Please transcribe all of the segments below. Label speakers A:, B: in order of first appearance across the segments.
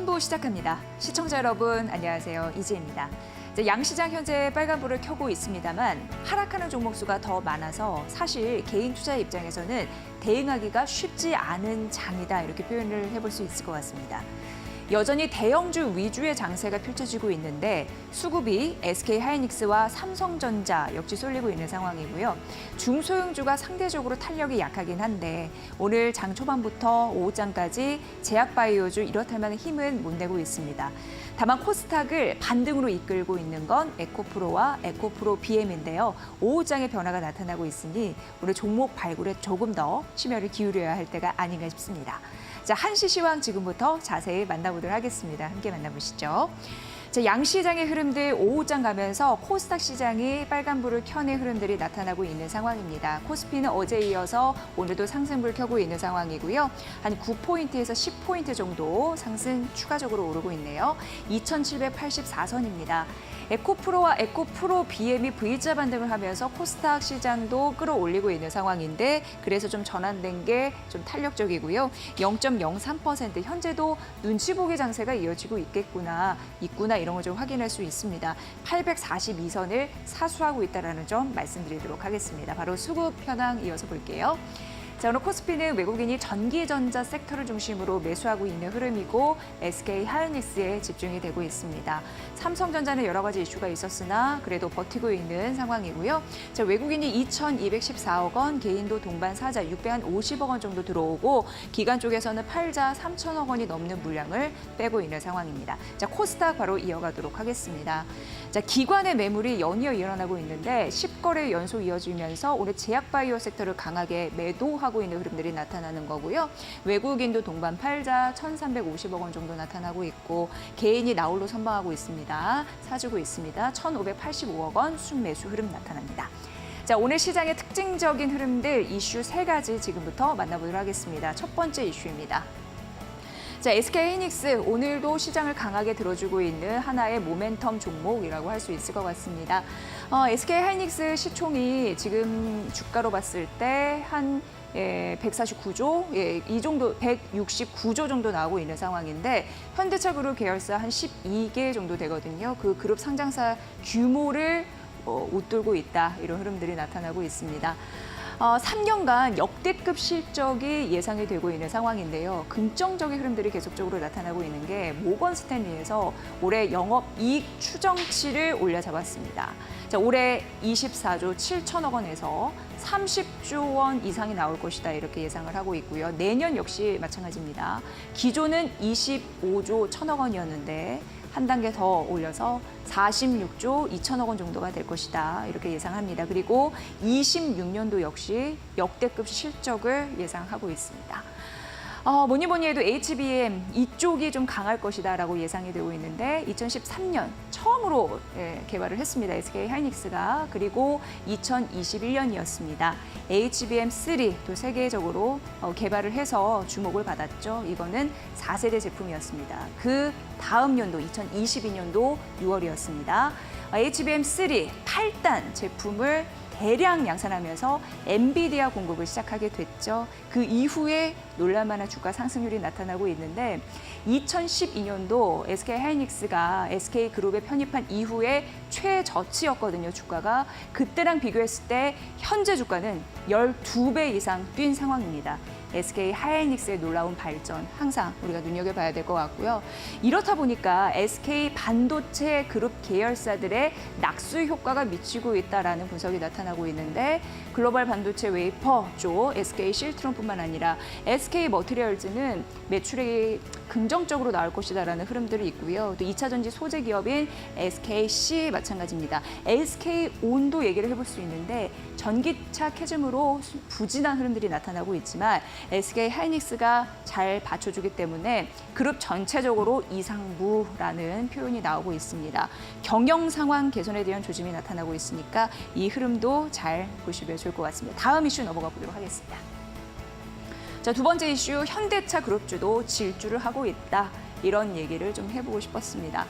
A: 3부 시작합니다. 시청자 여러분, 안녕하세요. 이지혜입니다. 양시장 현재 빨간불을 켜고 있습니다만 하락하는 종목 수가 더 많아서 사실 개인 투자 입장에서는 대응하기가 쉽지 않은 장이다 이렇게 표현을 해볼 수 있을 것 같습니다. 여전히 대형주 위주의 장세가 펼쳐지고 있는데 수급이 SK하이닉스와 삼성전자 역시 쏠리고 있는 상황이고요. 중소형주가 상대적으로 탄력이 약하긴 한데 오늘 장 초반부터 오후장까지 제약바이오주 이렇다 할 만한 힘은 못 내고 있습니다. 다만 코스닥을 반등으로 이끌고 있는 건 에코프로와 에코프로 BM인데요. 오후장에 변화가 나타나고 있으니 오늘 종목 발굴에 조금 더 심혈을 기울여야 할 때가 아닌가 싶습니다. 자, 한시 시황 지금부터 자세히 만나보도록 하겠습니다. 함께 만나보시죠. 자, 양시장의 흐름들 오후장 가면서 코스닥 시장이 빨간불을 켜는 흐름들이 나타나고 있는 상황입니다. 코스피는 어제 이어서 오늘도 상승불 켜고 있는 상황이고요. 한 9포인트에서 10포인트 정도 상승 추가적으로 오르고 있네요. 2784선입니다. 에코프로와 에코프로 BM이 V자 반등을 하면서 코스닥 시장도 끌어올리고 있는 상황인데 그래서 좀 전환된 게 좀 탄력적이고요. 0.03% 현재도 눈치 보기 장세가 이어지고 있구나 이런 걸 좀 확인할 수 있습니다. 842선을 사수하고 있다는 점 말씀드리도록 하겠습니다. 바로 수급 현황 이어서 볼게요. 자, 오늘 코스피는 외국인이 전기전자 섹터를 중심으로 매수하고 있는 흐름이고 SK하이닉스에 집중이 되고 있습니다. 삼성전자는 여러 가지 이슈가 있었으나 그래도 버티고 있는 상황이고요. 자, 외국인이 2,214억 원, 개인도 동반 사자 650억 원 정도 들어오고 기관 쪽에서는 팔자 3천억 원이 넘는 물량을 빼고 있는 상황입니다. 자, 코스닥 바로 이어가도록 하겠습니다. 자, 기관의 매물이 연이어 일어나고 있는데 10거래 연속 이어지면서 오늘 제약바이오 섹터를 강하게 매도하고 있는 흐름들이 나타나는 거고요. 외국인도 동반 팔자 1,350억 원 정도 나타나고 있고 개인이 나홀로 선방하고 있습니다. 사주고 있습니다. 1,585억 원 순매수 흐름 나타납니다. 자, 오늘 시장의 특징적인 흐름들 이슈 3가지 지금부터 만나보도록 하겠습니다. 첫 번째 이슈입니다. 자, SK하이닉스 오늘도 시장을 강하게 들어주고 있는 하나의 모멘텀 종목이라고 할 수 있을 것 같습니다. SK하이닉스 시총이 지금 주가로 봤을 때 한 149조, 이 정도 169조 정도 나오고 있는 상황인데 현대차 그룹 계열사 한 12개 정도 되거든요. 그 그룹 상장사 규모를 웃돌고 있다 이런 흐름들이 나타나고 있습니다. 3년간 역대급 실적이 예상이 되고 있는 상황인데요. 긍정적인 흐름들이 계속적으로 나타나고 있는 게 모건 스탠리에서 올해 영업이익 추정치를 올려잡았습니다. 자, 올해 24조 7천억 원에서 30조 원 이상이 나올 것이다 이렇게 예상을 하고 있고요. 내년 역시 마찬가지입니다. 기존은 25조 1천억 원이었는데 한 단계 더 올려서 46조 2천억 원 정도가 될 것이다 이렇게 예상합니다. 그리고 26년도 역시 역대급 실적을 예상하고 있습니다. 뭐니 해도 HBM 이쪽이 좀 강할 것이다라고 예상이 되고 있는데 2013년 처음으로 개발을 했습니다. SK하이닉스가. 그리고 2021년이었습니다. HBM3 또 세계적으로 개발을 해서 주목을 받았죠. 이거는 4세대 제품이었습니다. 그 다음 연도 2022년도 6월이었습니다. HBM3 8단 제품을 대량 양산하면서 엔비디아 공급을 시작하게 됐죠. 그 이후에 놀랄만한 주가 상승률이 나타나고 있는데 2012년도 SK하이닉스가 SK그룹에 편입한 이후에 최저치였거든요, 주가가. 그때랑 비교했을 때 현재 주가는 12배 이상 뛴 상황입니다. SK하이닉스의 놀라운 발전 항상 우리가 눈여겨봐야 될 것 같고요. 이렇다 보니까 SK 반도체 그룹 계열사들의 낙수 효과가 미치고 있다라는 분석이 나타나고 있는데 글로벌 반도체 웨이퍼 쪽 SK 실트론뿐만 아니라 SK 머티리얼즈는 매출이 긍정적으로 나올 것이다라는 흐름들이 있고요. 또 2차 전지 소재 기업인 SKC 마찬가지입니다. SK온도 얘기를 해볼 수 있는데 전기차 캐즘으로 부진한 흐름들이 나타나고 있지만 SK하이닉스가 잘 받쳐주기 때문에 그룹 전체적으로 이상무라는 표현이 나오고 있습니다. 경영 상황 개선에 대한 조짐이 나타나고 있으니까 이 흐름도 잘 보시면 좋을 것 같습니다. 다음 이슈 넘어가 보도록 하겠습니다. 자, 두 번째 이슈, 현대차 그룹주도 질주를 하고 있다. 이런 얘기를 좀 해보고 싶었습니다.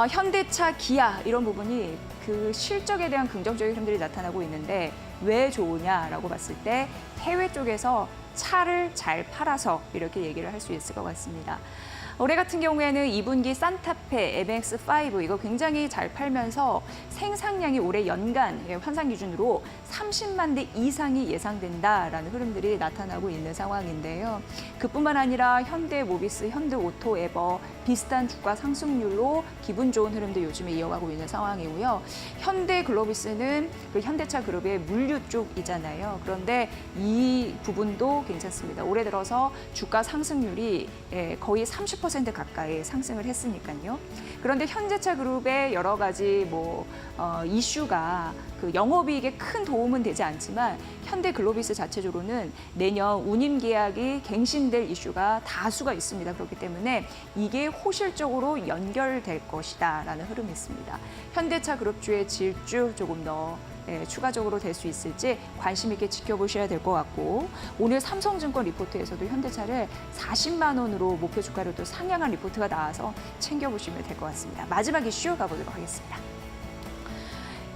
A: 현대차, 기아 이런 부분이 그 실적에 대한 긍정적인 흐름들이 나타나고 있는데 왜 좋으냐라고 봤을 때 해외 쪽에서 차를 잘 팔아서 이렇게 얘기를 할 수 있을 것 같습니다. 올해 같은 경우에는 2분기 산타페 MX5 이거 굉장히 잘 팔면서 생산량이 올해 연간 환산 기준으로 30만 대 이상이 예상된다라는 흐름들이 나타나고 있는 상황인데요. 그뿐만 아니라 현대모비스, 현대오토, 에버 비슷한 주가 상승률로 기분 좋은 흐름도 요즘에 이어가고 있는 상황이고요. 현대글로비스는 그 현대차 그룹의 물류 쪽이잖아요. 그런데 이 부분도 괜찮습니다. 올해 들어서 주가 상승률이 거의 30% 가까이 상승을 했으니까요. 그런데 현대차 그룹의 여러 가지 이슈가 그 영업이익에 큰 도움은 되지 않지만 현대글로비스 자체적으로는 내년 운임 계약이 갱신될 이슈가 다수가 있습니다. 그렇기 때문에 이게 호실적으로 연결될 것이다라는 흐름이 있습니다. 현대차 그룹주의 질주 조금 더 추가적으로 될 수 있을지 관심 있게 지켜보셔야 될 것 같고 오늘 삼성증권 리포트에서도 현대차를 40만 원으로 목표 주가를 또 상향한 리포트가 나와서 챙겨보시면 될 것 같습니다. 마지막 이슈 가보도록 하겠습니다.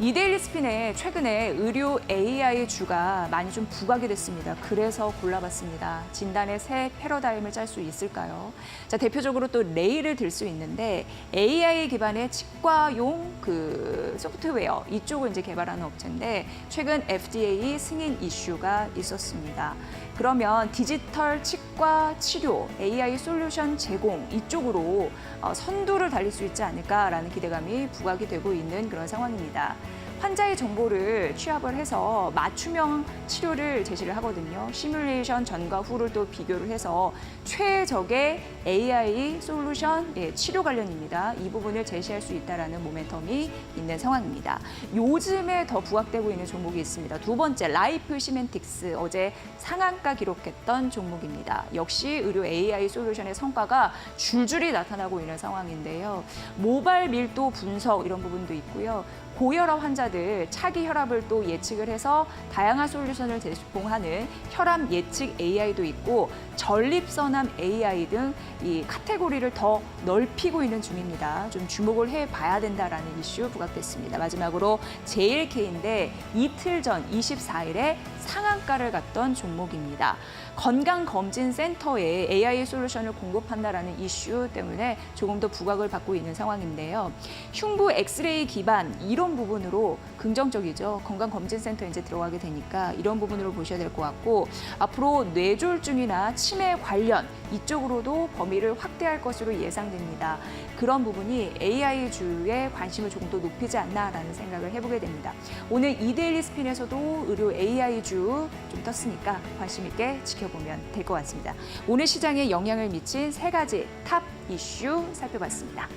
A: 이데일리 스핀에 최근에 의료 AI 주가 많이 좀 부각이 됐습니다. 그래서 골라봤습니다. 진단의 새 패러다임을 짤 수 있을까요? 자, 대표적으로 또 레이를 들 수 있는데 AI 기반의 치과용 그 소프트웨어 이쪽을 이제 개발하는 업체인데 최근 FDA 승인 이슈가 있었습니다. 그러면 디지털 치과 치료, AI 솔루션 제공 이쪽으로 선두를 달릴 수 있지 않을까라는 기대감이 부각이 되고 있는 그런 상황입니다. 환자의 정보를 취합을 해서 맞춤형 치료를 제시를 하거든요. 시뮬레이션 전과 후를 또 비교를 해서 최적의 AI 솔루션 치료 관련입니다. 이 부분을 제시할 수 있다는 모멘텀이 있는 상황입니다. 요즘에 더 부각되고 있는 종목이 있습니다. 두 번째, 라이프 시멘틱스 어제 상한가 기록했던 종목입니다. 역시 의료 AI 솔루션의 성과가 줄줄이 나타나고 있는 상황인데요. 모발 밀도 분석 이런 부분도 있고요. 고혈압 환자들 차기 혈압을 또 예측을 해서 다양한 솔루션을 제공하는 혈압 예측 AI도 있고 전립선암 AI 등 이 카테고리를 더 넓히고 있는 중입니다. 좀 주목을 해봐야 된다라는 이슈 부각됐습니다. 마지막으로 JLK인데 이틀 전 24일에 상한가를 갔던 종목입니다. 건강검진센터에 AI 솔루션을 공급한다라는 이슈 때문에 조금 더 부각을 받고 있는 상황인데요. 흉부 엑스레이 기반 이런 부분으로 긍정적이죠. 건강검진센터 이제 들어가게 되니까 이런 부분으로 보셔야 될 것 같고 앞으로 뇌졸중이나 치매 관련 이쪽으로도 범위를 확대할 것으로 예상됩니다. 그런 부분이 AI주에 관심을 조금 더 높이지 않나라는 생각을 해보게 됩니다. 오늘 이데일리 스핀에서도 의료 AI주 좀 떴으니까 관심 있게 지켜보면 될 것 같습니다. 오늘 시장에 영향을 미친 세 가지 탑 이슈 살펴봤습니다.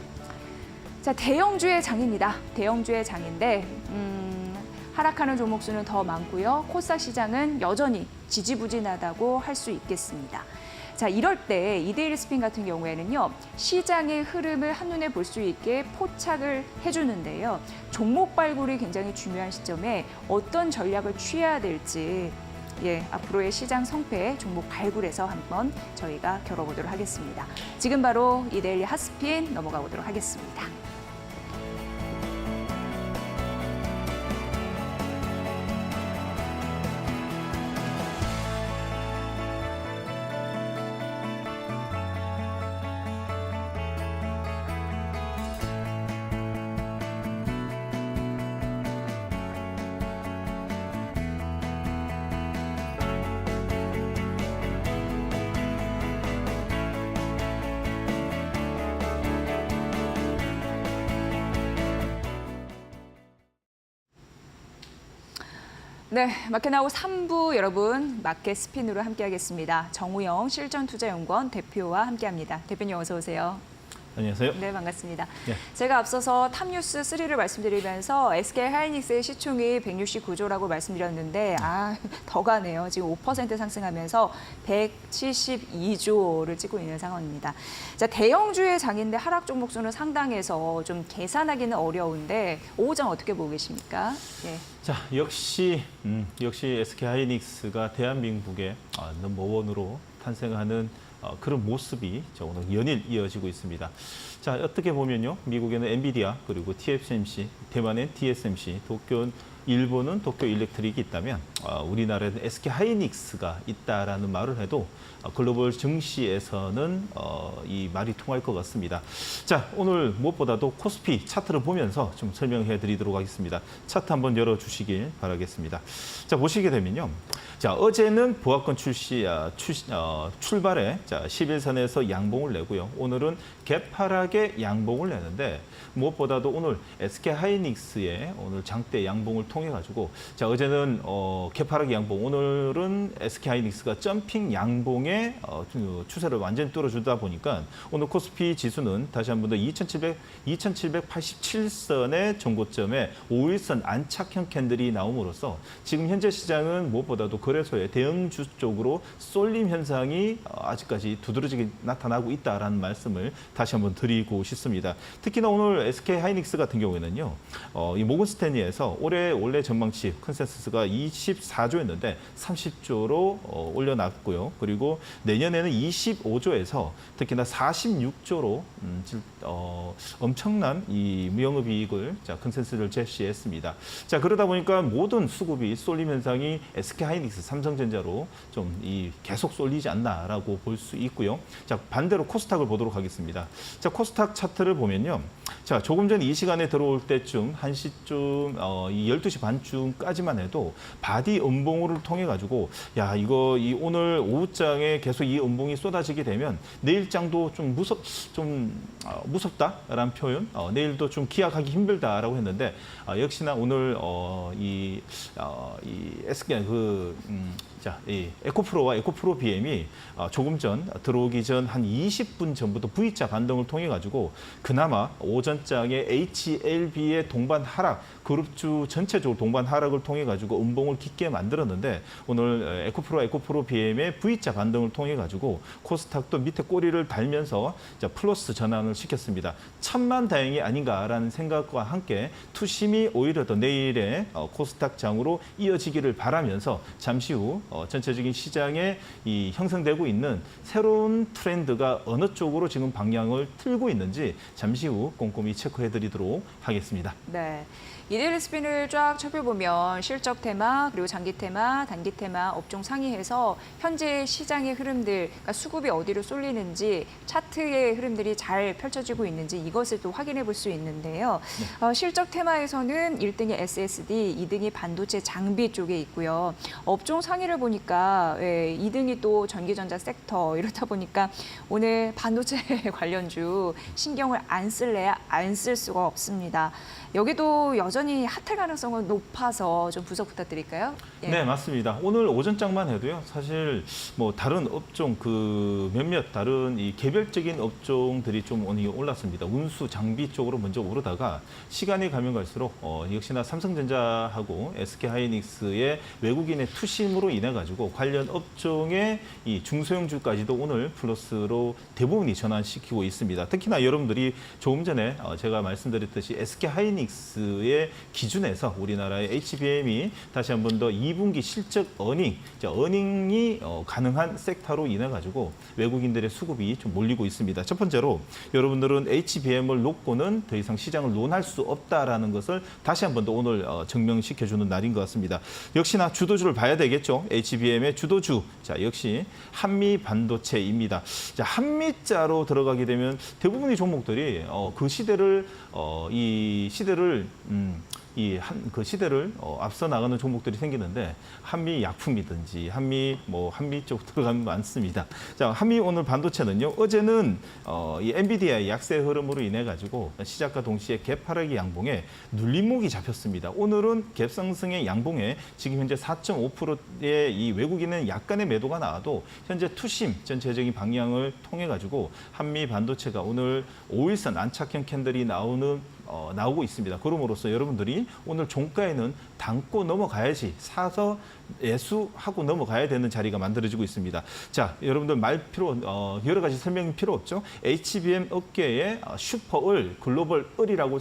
A: 자, 대형주의 장입니다. 대형주의 장인데 하락하는 종목 수는 더 많고요. 코스닥 시장은 여전히 지지부진하다고 할 수 있겠습니다. 자, 이럴 때 이데일리 스핀 같은 경우에는요. 시장의 흐름을 한눈에 볼 수 있게 포착을 해주는데요. 종목 발굴이 굉장히 중요한 시점에 어떤 전략을 취해야 될지 앞으로의 시장 성패 종목 발굴에서 한번 저희가 겨뤄보도록 하겠습니다. 지금 바로 이데일리 핫스핀 넘어가 보도록 하겠습니다. 네, 마켓나우 3부 여러분 마켓 스핀으로 함께하겠습니다. 정우영 실전투자연구원 대표와 함께합니다. 대표님 어서 오세요.
B: 안녕하세요.
A: 네, 반갑습니다.
B: 네.
A: 제가 앞서서 탑뉴스 3를 말씀드리면서 SK하이닉스의 시총이 169조라고 말씀드렸는데 더 가네요. 지금 5% 상승하면서 172조를 찍고 있는 상황입니다. 자, 대형주의 장인데 하락 종목 수는 상당해서 좀 계산하기는 어려운데 오후장 어떻게 보고 계십니까? 네.
B: 자, 역시 SK하이닉스가 대한민국의 넘버원으로 탄생하는 그런 모습이 오늘 연일 이어지고 있습니다. 자, 어떻게 보면요. 미국에는 엔비디아 그리고 TSMC, 대만엔 TSMC, 도쿄는 일본은 도쿄 일렉트릭이 있다면 우리나라에는 SK 하이닉스가 있다라는 말을 해도 글로벌 증시에서는 이 말이 통할 것 같습니다. 자, 오늘 무엇보다도 코스피 차트를 보면서 좀 설명해 드리도록 하겠습니다. 차트 한번 열어주시길 바라겠습니다. 자, 보시게 되면요. 자, 어제는 보합권 출발에 자, 11선에서 양봉을 내고요. 오늘은 개파락의 양봉을 내는데 무엇보다도 오늘 SK 하이닉스의 오늘 장대 양봉을 통해 가지고 자, 어제는 개파락 양봉, 오늘은 SK 하이닉스가 점핑 양봉의 추세를 완전히 뚫어주다 보니까 오늘 코스피 지수는 다시 한 번 더 2787선의 정고점에 5일선 안착형 캔들이 나옴으로써 지금 현재 시장은 무엇보다도 거래소의 대형주 쪽으로 쏠림 현상이 아직까지 두드러지게 나타나고 있다라는 말씀을 다시 한번 드리고 싶습니다. 특히나 오늘 SK 하이닉스 같은 경우에는요, 이 모건 스탠리에서 원래 전망치 컨센서스가 24조였는데 30조로 올려놨고요. 그리고 내년에는 25조에서 특히나 46조로 엄청난 이 영업이익을 컨센서스를 제시했습니다. 자, 그러다 보니까 모든 수급이 쏠림 현상이 SK 하이닉스, 삼성전자로 좀 계속 쏠리지 않나라고 볼 수 있고요. 자, 반대로 코스닥을 보도록 하겠습니다. 자, 코스닥 차트를 보면요. 자, 조금 전 이 시간에 들어올 때쯤 1시쯤 이 12시 반쯤까지만 해도 바디 음봉을 통해 가지고 야, 이거 오늘 오후장에 계속 이 음봉이 쏟아지게 되면 내일장도 좀 무섭다라는 표현, 내일도 좀 기약하기 힘들다라고 했는데 역시나 오늘 이 SK 이 에코프로와 에코프로 BM이 조금 전 들어오기 전 한 20분 전부터 V자 반등을 통해 가지고 그나마 오전장에 HLB의 동반 하락, 그룹주 전체적으로 동반 하락을 통해 가지고 음봉을 깊게 만들었는데 오늘 에코프로 BM의 V자 반등을 통해 가지고 코스닥도 밑에 꼬리를 달면서 플러스 전환을 시켰습니다. 천만다행이 아닌가라는 생각과 함께 투심이 오히려 더 내일의 코스닥 장으로 이어지기를 바라면서 잠시 후 전체적인 시장에 형성되고 있는 새로운 트렌드가 어느 쪽으로 지금 방향을 틀고 있는지 잠시 후 꼼꼼히 체크해드리도록 하겠습니다.
A: 네. 이데일리 스핀을 쫙 살펴보면 실적 테마, 그리고 장기 테마, 단기 테마, 업종 상위해서 현재 시장의 흐름들, 그러니까 수급이 어디로 쏠리는지 차트의 흐름들이 잘 펼쳐지고 있는지 이것을 또 확인해 볼 수 있는데요. 네. 실적 테마에서는 1등이 SSD, 2등이 반도체 장비 쪽에 있고요. 업종 상위를 보니까 2등이 또 전기전자 섹터, 이렇다 보니까 오늘 반도체 관련주 신경을 안 쓸래야 안 쓸 수가 없습니다. 여기도 여전히 핫할 가능성은 높아서 좀 분석 부탁드릴까요? 예.
B: 네, 맞습니다. 오늘 오전장만 해도요. 사실 뭐 다른 업종 몇몇 다른 이 개별적인 업종들이 좀 오늘 올랐습니다. 운수 장비 쪽으로 먼저 오르다가 시간이 가면 갈수록 역시나 삼성전자하고 SK 하이닉스의 외국인의 투심으로 인해 가지고 관련 업종의 이 중소형주까지도 오늘 플러스로 대부분이 전환시키고 있습니다. 특히나 여러분들이 조금 전에 제가 말씀드렸듯이 SK 하이닉스의 기준에서 우리나라의 HBM이 다시 한 번 더 2분기 실적 어닝이 가능한 섹터로 인해 가지고 외국인들의 수급이 좀 몰리고 있습니다. 첫 번째로 여러분들은 HBM을 놓고는 더 이상 시장을 논할 수 없다라는 것을 다시 한 번 더 오늘 증명시켜주는 날인 것 같습니다. 역시나 주도주를 봐야 되겠죠. HBM의 주도주, 자 역시 한미 반도체입니다. 자, 한미자로 들어가게 되면 대부분의 종목들이 그 시대를 그 시대를 앞서 나가는 종목들이 생기는데 한미 약품이든지 한미 쪽 들어가면 많습니다. 자, 한미 오늘 반도체는요. 어제는 이 엔비디아의 약세 흐름으로 인해 가지고 시작과 동시에 갭하락의 양봉에 눌림목이 잡혔습니다. 오늘은 갭상승의 양봉에 지금 현재 4.5%의 이 외국인은 약간의 매도가 나와도 현재 투심 전체적인 방향을 통해 가지고 한미 반도체가 오늘 5일선 안착형 캔들이 나오고 있습니다. 그럼으로써 여러분들이 오늘 종가에는 담고 넘어가야지, 사서 매수하고 넘어가야 되는 자리가 만들어지고 있습니다. 자, 여러분들 여러 가지 설명이 필요 없죠. HBM 업계의 슈퍼을, 글로벌 을이라고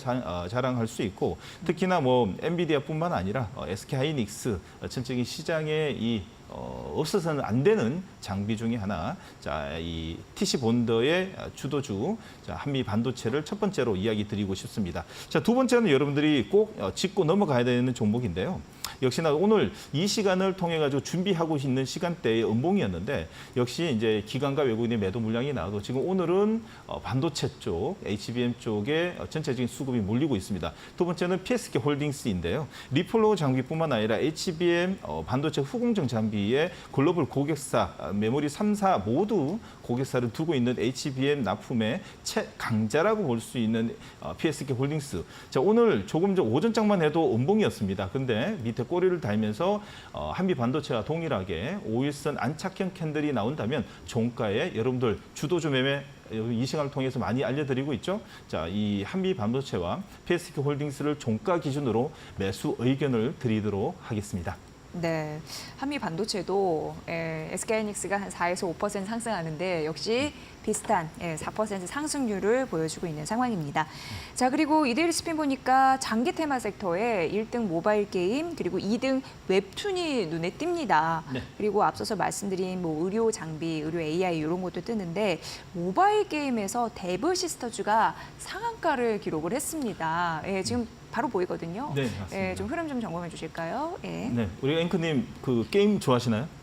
B: 자랑할 수 있고, 특히나 엔비디아뿐만 아니라 SK 하이닉스 전적인 시장의 이 없어서는 안 되는 장비 중에 하나. 자, 이 TC 본더의 주도주, 자, 한미 반도체를 첫 번째로 이야기 드리고 싶습니다. 자, 두 번째는 여러분들이 꼭 짚고 넘어가야 되는 종목인데요. 역시나 오늘 이 시간을 통해 가지고 준비하고 있는 시간대의 음봉이었는데 역시 이제 기관과 외국인의 매도 물량이 나와도 지금 오늘은 반도체 쪽, HBM 쪽에 전체적인 수급이 몰리고 있습니다. 두 번째는 PSK 홀딩스인데요. 리플로 장비뿐만 아니라 HBM 반도체 후공정 장비에 글로벌 고객사, 메모리 3사 모두 고객사를 두고 있는 HBM 납품의 최강자라고 볼 수 있는 PSK 홀딩스. 자, 오늘 조금 전 오전장만 해도 음봉이었습니다. 근데 밑에 꼬리를 달면서 한미 반도체와 동일하게 5일선 안착형 캔들이 나온다면 종가에 여러분들 주도주 매매 이 시간을 통해서 많이 알려드리고 있죠. 자, 이 한미 반도체와 PSK 홀딩스를 종가 기준으로 매수 의견을 드리도록 하겠습니다.
A: 네, 한미 반도체도 SK하이닉스가 한 4에서 5% 상승하는데 역시 비슷한 4% 상승률을 보여주고 있는 상황입니다. 자, 그리고 이데일리 스핀 보니까 장기 테마 섹터에 1등 모바일 게임 그리고 2등 웹툰이 눈에 띕니다.
B: 네.
A: 그리고 앞서서 말씀드린 뭐 의료 장비, 의료 AI 이런 것도 뜨는데 모바일 게임에서 데브 시스터즈가 상한가를 기록을 했습니다. 지금 바로 보이거든요.
B: 네, 맞습니다.
A: 좀 흐름 좀 점검해 주실까요?
B: 네, 우리 앵커님 그 게임 좋아하시나요?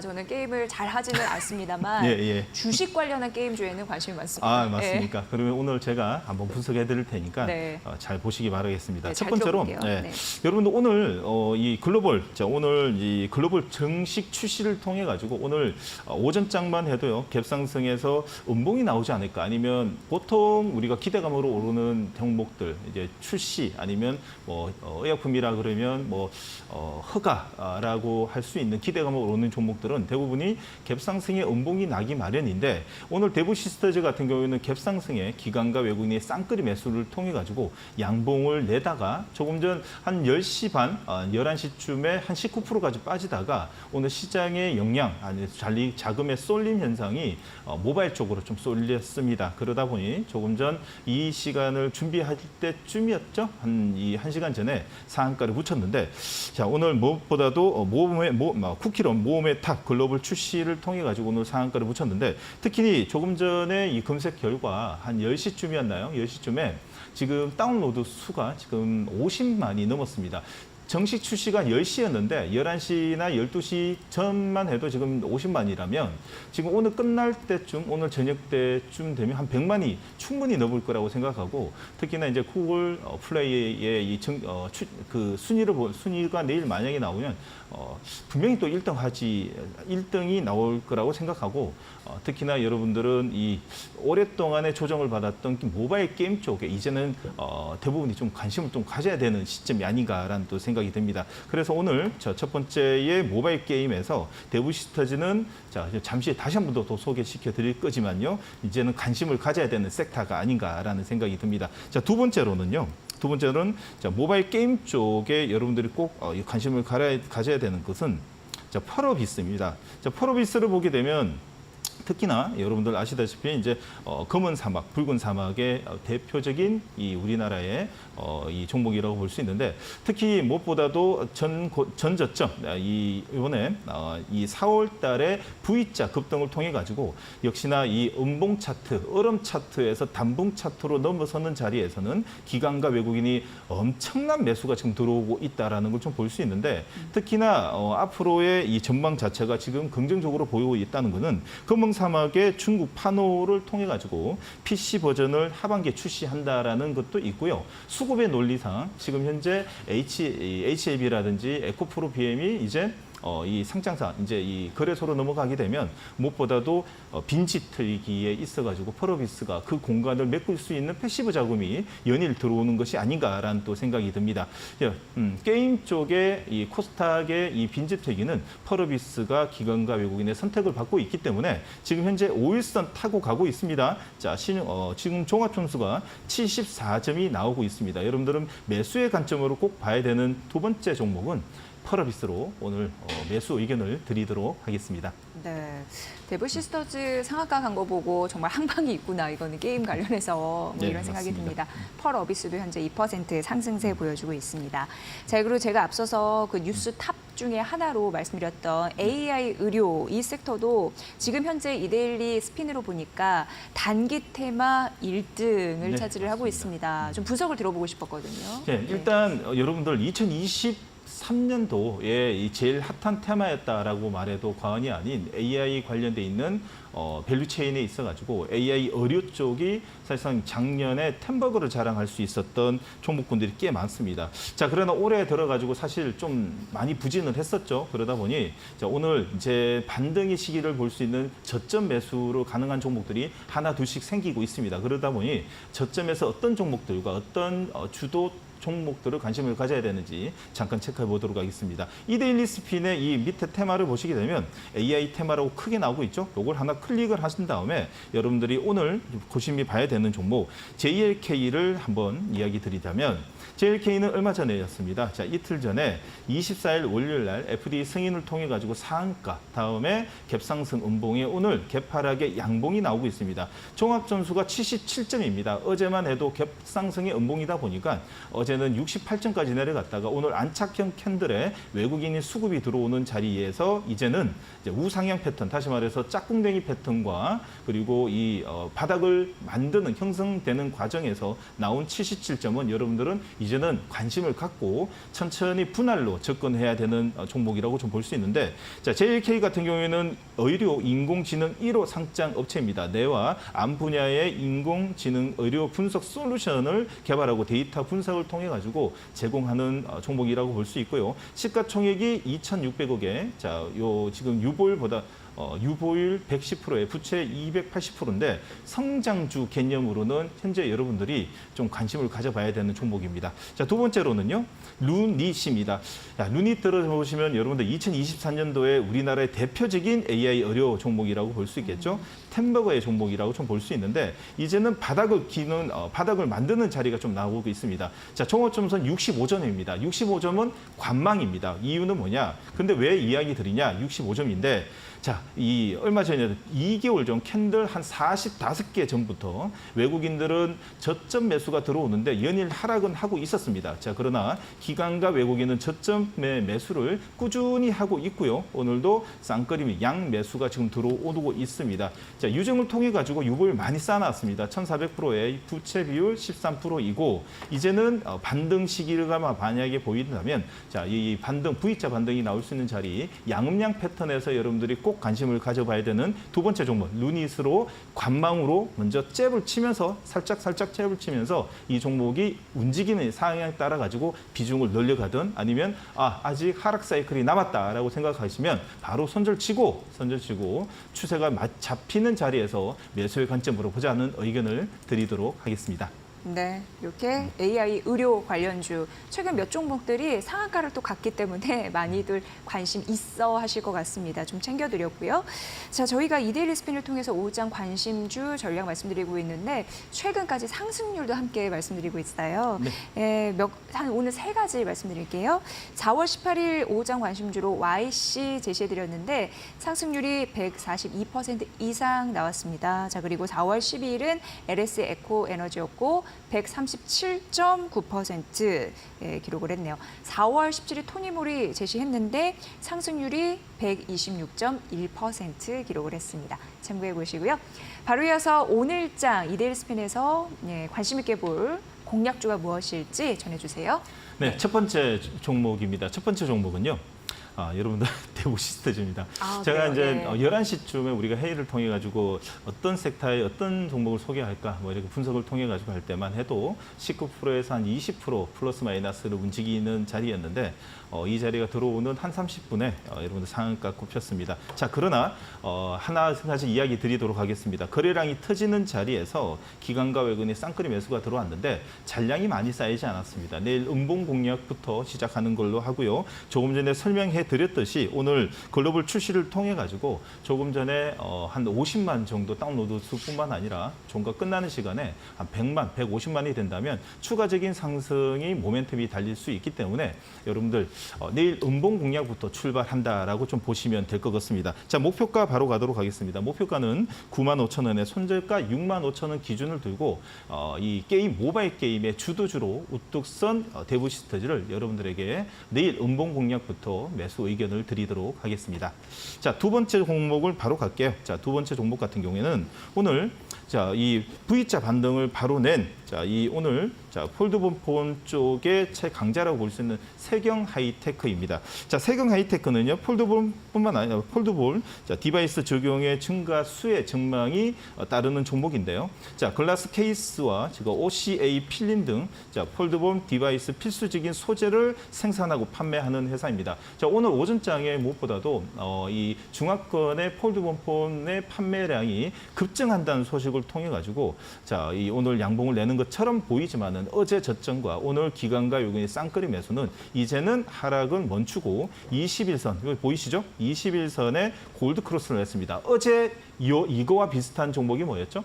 A: 저는 게임을 잘 하지는 않습니다만
B: 예.
A: 주식 관련한 게임주에는 관심이 많습니다.
B: 아, 맞습니까? 그러면 오늘 제가 한번 분석해 드릴 테니까
A: 네.
B: 잘 보시기 바라겠습니다.
A: 네,
B: 첫
A: 잘
B: 번째로
A: 들어볼게요. 네.
B: 여러분들 오늘 이 글로벌 오늘 이 글로벌 정식 출시를 통해 가지고 오늘 오전장만 해도요. 갭상승에서 음봉이 나오지 않을까 아니면 보통 우리가 기대감으로 오르는 종목들 이제 출시 아니면 뭐 의약품이라 그러면 뭐 허가라고 할 수 있는 기대감으로 오르는 종목들은 대부분이 갭상승의 음봉이 나기 마련인데 오늘 데브 시스터즈 같은 경우에는 갭상승에 기관과 외국인의 쌍끌이 매수를 통해 가지고 양봉을 내다가 조금 전 한 10시 반, 11시쯤에 한 19%까지 빠지다가 오늘 시장의 영향, 아니 자금의 쏠림 현상이 모바일 쪽으로 좀 쏠렸습니다. 그러다 보니 조금 전 이 시간을 준비할 때쯤이었죠. 한 1시간 전에 상한가를 붙였는데 자, 오늘 무엇보다도 쿠키런 모험의 탑 글로벌 출시를 통해 가지고 오늘 상한가를 붙였는데 특히 조금 전에 이 검색 결과 한 10시쯤이었나요? 10시쯤에 지금 다운로드 수가 지금 50만이 넘었습니다. 정식 출시가 10시였는데 11시나 12시 전만 해도 지금 50만이라면 지금 오늘 끝날 때쯤, 오늘 저녁 때쯤 되면 한 100만이 충분히 넘을 거라고 생각하고 특히나 이제 구글 플레이의 그 순위가 내일 만약에 나오면 분명히 또 1등이 나올 거라고 생각하고 특히나 여러분들은 이 오랫동안의 조정을 받았던 모바일 게임 쪽에 이제는 대부분이 좀 관심을 좀 가져야 되는 시점이 아닌가라는 또 생각이 듭니다. 그래서 오늘 첫 번째의 모바일 게임에서 데브 시스터즈는 자, 잠시 다시 한 번 더 소개시켜 드릴 거지만요. 이제는 관심을 가져야 되는 섹터가 아닌가라는 생각이 듭니다. 자, 두 번째로는 자, 모바일 게임 쪽에 여러분들이 꼭 관심을 가져야 되는 것은 자, 펄어비스입니다. 자, 펄어비스를 보게 되면 특히나 여러분들 아시다시피 이제 검은 사막, 붉은 사막의 대표적인 이 우리나라의 이 종목이라고 볼 수 있는데 특히 무엇보다도 전저점 이번에 이 4월달에 V자 급등을 통해 가지고 역시나 이 음봉 차트, 얼음 차트에서 단봉 차트로 넘어서는 자리에서는 기관과 외국인이 엄청난 매수가 지금 들어오고 있다라는 걸 좀 볼 수 있는데 특히나 앞으로의 이 전망 자체가 지금 긍정적으로 보이고 있다는 것은 검은 사막의 중국 판호를 통해 가지고 PC 버전을 하반기에 출시한다라는 것도 있고요. 수급의 논리상 지금 현재 HAB라든지 에코프로 BM이 이제 이 상장사 이제 이 거래소로 넘어가게 되면 무엇보다도 빈집 틀기에 있어가지고 펄어비스가 그 공간을 메꿀 수 있는 패시브 자금이 연일 들어오는 것이 아닌가라는 또 생각이 듭니다. 게임 쪽에 이 코스닥의 이 빈집 틀기는 펄어비스가 기관과 외국인의 선택을 받고 있기 때문에 지금 현재 5일선 타고 가고 있습니다. 자, 지금 종합 점수가 74점이 나오고 있습니다. 여러분들은 매수의 관점으로 꼭 봐야 되는 두 번째 종목은 펄어비스로 오늘 매수 의견을 드리도록 하겠습니다.
A: 네, 데브 시스터즈 상한가 간 거 보고 정말 한방이 있구나. 이거는 게임 관련해서 뭐
B: 네,
A: 이런 생각이
B: 맞습니다.
A: 듭니다. 펄어비스도 현재 2% 상승세 보여주고 있습니다. 자, 그리고 제가 앞서서 그 뉴스 탑 중에 하나로 말씀드렸던 AI 의료 이 섹터도 지금 현재 이데일리 스핀으로 보니까 단기 테마 1등을
B: 네,
A: 차지를 하고 있습니다. 좀 분석을 들어보고 싶었거든요.
B: 네, 일단 여러분들 2023년도에 이 제일 핫한 테마였다라고 말해도 과언이 아닌 AI 관련돼 있는 밸류 체인에 있어가지고 AI 의료 쪽이 사실상 작년에 템버그를 자랑할 수 있었던 종목군들이 꽤 많습니다. 자, 그러나 올해 들어가지고 사실 좀 많이 부진을 했었죠. 그러다 보니 자, 오늘 이제 반등의 시기를 볼 수 있는 저점 매수로 가능한 종목들이 하나 둘씩 생기고 있습니다. 그러다 보니 저점에서 어떤 종목들과 어떤 주도 종목들을 관심을 가져야 되는지 잠깐 체크해 보도록 하겠습니다. 이데일리 스핀의 이 밑에 테마를 보시게 되면 AI 테마라고 크게 나오고 있죠. 요걸 하나 클릭을 하신 다음에 여러분들이 오늘 고심히 봐야 되는 종목 JLK를 한번 이야기 드리자면 JLK는 얼마 전에였습니다. 자, 이틀 전에 24일 월요일 날 FD 승인을 통해 가지고 상한가 다음에 갭상승 음봉에 오늘 개파락의 양봉이 나오고 있습니다. 종합 점수가 77점입니다. 어제만 해도 갭상승의 음봉이다 보니까 어제는 68점까지 내려갔다가 오늘 안착형 캔들에 외국인이 수급이 들어오는 자리에서 이제는 이제 우상향 패턴, 다시 말해서 짝꿍댕이 패턴과 그리고 이 바닥을 만드는 형성되는 과정에서 나온 77점은 여러분들은 이제는 관심을 갖고 천천히 분할로 접근해야 되는 종목이라고 좀 볼 수 있는데, 자, JLK 같은 경우에는 의료 인공지능 1호 상장 업체입니다. 뇌와 암 분야의 인공지능 의료 분석 솔루션을 개발하고 데이터 분석을 통해 가지고 제공하는 종목이라고 볼 수 있고요. 시가총액이 2,600억에 자, 요 지금 유보율보다 유보율 110%에 부채 280%인데 성장주 개념으로는 현재 여러분들이 좀 관심을 가져봐야 되는 종목입니다. 자, 두 번째로는요. 루닛입니다. 루닛 들어보시면 여러분들 2024년도에 우리나라의 대표적인 AI 의료 종목이라고 볼 수 있겠죠. 템버거의 종목이라고 좀 볼 수 있는데 이제는 바닥을 만드는 자리가 좀 나오고 있습니다. 자, 종합점수는 65점입니다. 65점은 관망입니다. 이유는 뭐냐? 근데 왜 이야기 드리냐? 65점인데 자, 이 얼마 전에 2개월 전 캔들 한 45개 전부터 외국인들은 저점 매수가 들어오는데 연일 하락은 하고 있었습니다. 자, 그러나 기관과 외국인은 저점의 매수를 꾸준히 하고 있고요. 오늘도 쌍끌림이 양 매수가 지금 들어오고 있습니다. 자, 유증을 통해 가지고 유보율 많이 쌓아놨습니다. 1,400%의 부채 비율 13%이고 이제는 반등 시기가 만약에 보인다면 자, 이 반등 V자 반등이 나올 수 있는 자리 양음양 패턴에서 여러분들이 꼭 관심을 가져봐야 되는 두 번째 종목 루닛으로 관망으로 먼저 잽을 치면서 살짝 잽을 치면서 이 종목이 움직이는 상향에 따라 가지고 비중을 늘려가든 아니면 아직 하락 사이클이 남았다라고 생각하시면 바로 손절치고 추세가 잡히는 자리에서 매수의 관점으로 보자는 의견을 드리도록 하겠습니다.
A: 네, 이렇게 AI 의료 관련주 최근 몇 종목들이 상한가를 또 갔기 때문에 많이들 관심 있어 하실 것 같습니다. 좀 챙겨드렸고요. 자, 저희가 이데일리 스핀을 통해서 오후장 관심주 전략 말씀드리고 있는데 최근까지 상승률도 함께 말씀드리고 있어요.
B: 네.
A: 오늘 세 가지 말씀드릴게요. 4월 18일 오후장 관심주로 YC 제시해드렸는데 상승률이 142% 이상 나왔습니다. 자, 그리고 4월 12일은 LS 에코 에너지였고 137.9% 기록을 했네요. 4월 17일 토니몰이 제시했는데 상승률이 126.1% 기록을 했습니다. 참고해 보시고요. 바로 이어서 오늘장 이데일리 스핀에서 관심 있게 볼 공략주가 무엇일지 전해주세요.
B: 네, 첫 번째 종목입니다. 첫 번째 종목은요. 여러분들 데보시스테즈입니다. 제가 이제 11시쯤에 우리가 회의를 통해 가지고 어떤 섹터의 어떤 종목을 소개할까 뭐 이렇게 분석을 통해 가지고 할 때만 해도 19%에서 한 20% 플러스 마이너스로 움직이는 자리였는데 이 자리가 들어오는 한 30분에 여러분들 상한가 꼽혔습니다. 자, 그러나 하나 가지 이야기 드리도록 하겠습니다. 거래량이 터지는 자리에서 기관과 외국인의 쌍끌이 매수가 들어왔는데 잔량이 많이 쌓이지 않았습니다. 내일 음봉 공략부터 시작하는 걸로 하고요. 조금 전에 설명해 드렸듯이 오늘 글로벌 출시를 통해 가지고 조금 전에 한 50만 정도 다운로드 수뿐만 아니라 종가 끝나는 시간에 한 100만, 150만이 된다면 추가적인 상승이 모멘텀이 달릴 수 있기 때문에 여러분들 내일 음봉 공략부터 출발한다라고 좀 보시면 될 것 같습니다. 자, 목표가 바로 가도록 하겠습니다. 목표가는 95,000원에 손절가 65,000원 기준을 두고 이 게임 모바일 게임의 주도주로 우뚝 선 데보시스터즈를 여러분들에게 내일 음봉 공략부터 매수 매수 의견을 드리도록 하겠습니다. 자, 두 번째 종목을 바로 갈게요. 자, 두 번째 종목 같은 경우에는 오늘 자, 이 V자 반등을 바로 낸 자, 이 오늘 자, 폴더블 폰 쪽의 최강자라고 볼 수 있는 세경 하이테크입니다. 자, 세경 하이테크는요. 폴더블뿐만 아니라 폴더블 자, 디바이스 적용의 증가 수의 전망이 따르는 종목인데요. 자, 글라스 케이스와 지금 OCA 필름 등 자, 폴더블 디바이스 필수적인 소재를 생산하고 판매하는 회사입니다. 자, 오늘 오전장에 무엇보다도 이 중화권의 폴더블 폰의 판매량이 급증한다는 소식을 통해 가지고 자, 이 오늘 양봉을 내는 것처럼 보이지만은 어제 저점과 오늘 기관과 요긴의 쌍끌이 매수는 이제는 하락은 멈추고 21선 이거 보이시죠? 21선에 골드 크로스를 했습니다. 어제 이거와 비슷한 종목이 뭐였죠?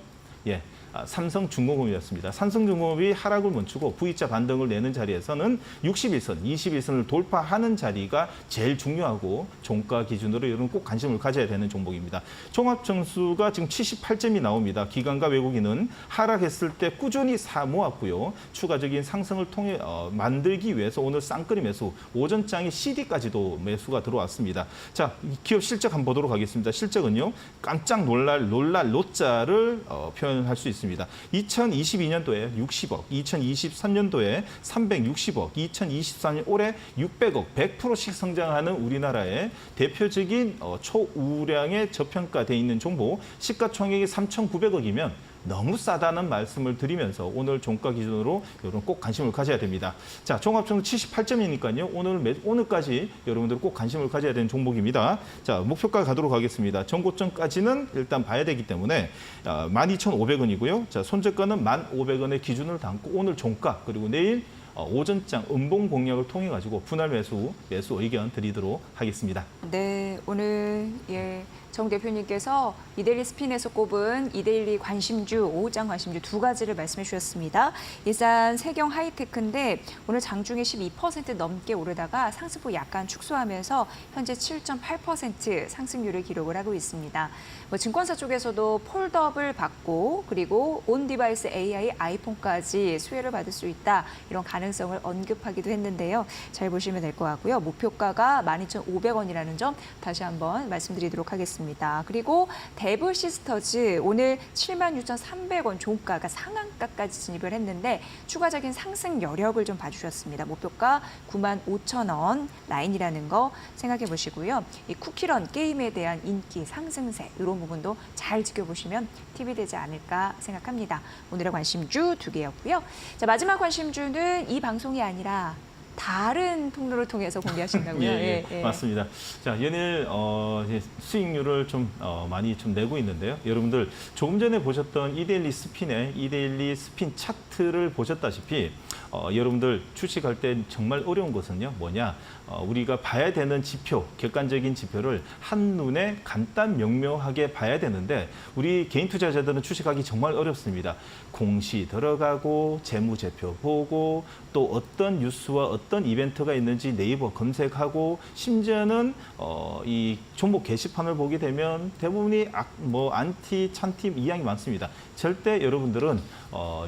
B: 예. 삼성중공업이었습니다. 삼성중공업이 하락을 멈추고 V자 반등을 내는 자리에서는 61선, 21선을 돌파하는 자리가 제일 중요하고 종가 기준으로 여러분 꼭 관심을 가져야 되는 종목입니다. 종합점수가 지금 78점이 나옵니다. 기관과 외국인은 하락했을 때 꾸준히 사모았고요. 추가적인 상승을 통해 만들기 위해서 오늘 쌍끌이 매수, 오전장에 CD까지도 매수가 들어왔습니다. 자, 기업 실적 한번 보도록 하겠습니다. 실적은요. 깜짝 놀랄 로자를 표현할 수 있습니다. 2022년도에 60억, 2023년도에 360억, 2024년 올해 600억, 100%씩 성장하는 우리나라의 대표적인 초우량에 저평가돼 있는 종목, 시가총액이 3,900억이면 너무 싸다는 말씀을 드리면서 오늘 종가 기준으로 여러분 꼭 관심을 가져야 됩니다. 자, 종합점수 78점이니까요. 오늘까지 여러분들 꼭 관심을 가져야 되는 종목입니다. 자, 목표가 가도록 하겠습니다. 전고점까지는 일단 봐야 되기 때문에 12,500원이고요. 자, 손절가는 1,500원의 기준을 담고 오늘 종가 그리고 내일 오전장 음봉 공략을 통해 가지고 분할 매수 의견 드리도록 하겠습니다.
A: 네, 오늘 정 대표님께서 이데일리 스핀에서 꼽은 이데일리 관심주, 오후장 관심주 두 가지를 말씀해 주셨습니다. 일단 세경 하이테크인데 오늘 장중에 12% 넘게 오르다가 상승폭 약간 축소하면서 현재 7.8% 상승률을 기록을 하고 있습니다. 증권사 쪽에서도 폴더블 받고 그리고 온 디바이스 AI 아이폰까지 수혜를 받을 수 있다. 이런 가능성을 언급하기도 했는데요. 잘 보시면 될 것 같고요. 목표가가 12,500원이라는 점 다시 한번 말씀드리도록 하겠습니다. 그리고 대불 시스터즈 오늘 76,300원 종가가 상한가까지 진입을 했는데 추가적인 상승 여력을 좀 봐주셨습니다. 목표가 95,000원 라인이라는 거 생각해 보시고요. 이 쿠키런 게임에 대한 인기 상승세 이런 부분도 잘 지켜보시면 팁이 되지 않을까 생각합니다. 오늘의 관심주 두 개였고요. 자, 마지막 관심주는 이 방송이 아니라 다른 통로를 통해서 공개하신다고요?
B: 예, 맞습니다. 자, 연일 수익률을 좀 많이 좀 내고 있는데요. 여러분들 조금 전에 보셨던 이데일리 스핀의 이데일리 스핀 차트를 보셨다시피 여러분들 주식할 때 정말 어려운 것은요. 뭐냐? 우리가 봐야 되는 지표, 객관적인 지표를 한눈에 간단 명료하게 봐야 되는데 우리 개인 투자자들은 주식하기 정말 어렵습니다. 공시 들어가고 재무제표 보고 또 어떤 뉴스와 어떤 이벤트가 있는지 네이버 검색하고 심지어는 이 종목 게시판을 보게 되면 대부분이 안티, 찬티 이양이 많습니다. 절대 여러분들은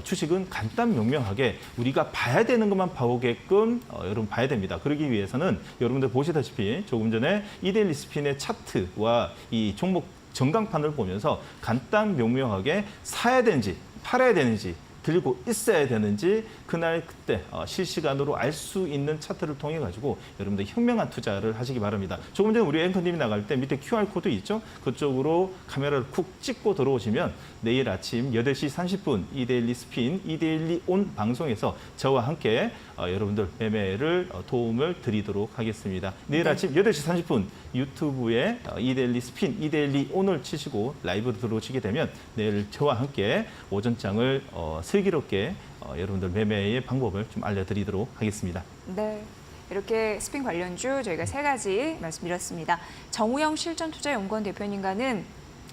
B: 주식은 간단 명명하게 우리가 봐야 되는 것만 봐오게끔 여러분 봐야 됩니다. 그러기 위해서는 여러분들 보시다시피 조금 전에 이데일리 스핀의 차트와 이 종목 전강판을 보면서 간단 명명하게 사야 되는지 팔아야 되는지 들고 있어야 되는지 그날 그때 실시간으로 알 수 있는 차트를 통해 가지고 여러분들 현명한 투자를 하시기 바랍니다. 조금 전에 우리 앵커님이 나갈 때 밑에 QR코드 있죠? 그쪽으로 카메라를 쿡 찍고 들어오시면 내일 아침 8시 30분 이데일리 스핀, 이데일리 온 방송에서 저와 함께 여러분들 매매를 도움을 드리도록 하겠습니다. 내일 아침 8시 30분 유튜브에 이데일리 스핀, 이데일리 온을 치시고 라이브로 들어오시게 되면 내일 저와 함께 오전장을 슬기롭게 여러분들 매매의 방법을 좀 알려드리도록 하겠습니다.
A: 네. 이렇게 스핀 관련주 저희가 세 가지 말씀드렸습니다. 정우영 실전투자연구원 대표님과는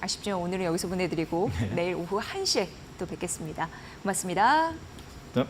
A: 아쉽지만 오늘은 여기서 보내드리고 내일 오후 1시에 또 뵙겠습니다. 고맙습니다.
B: 네.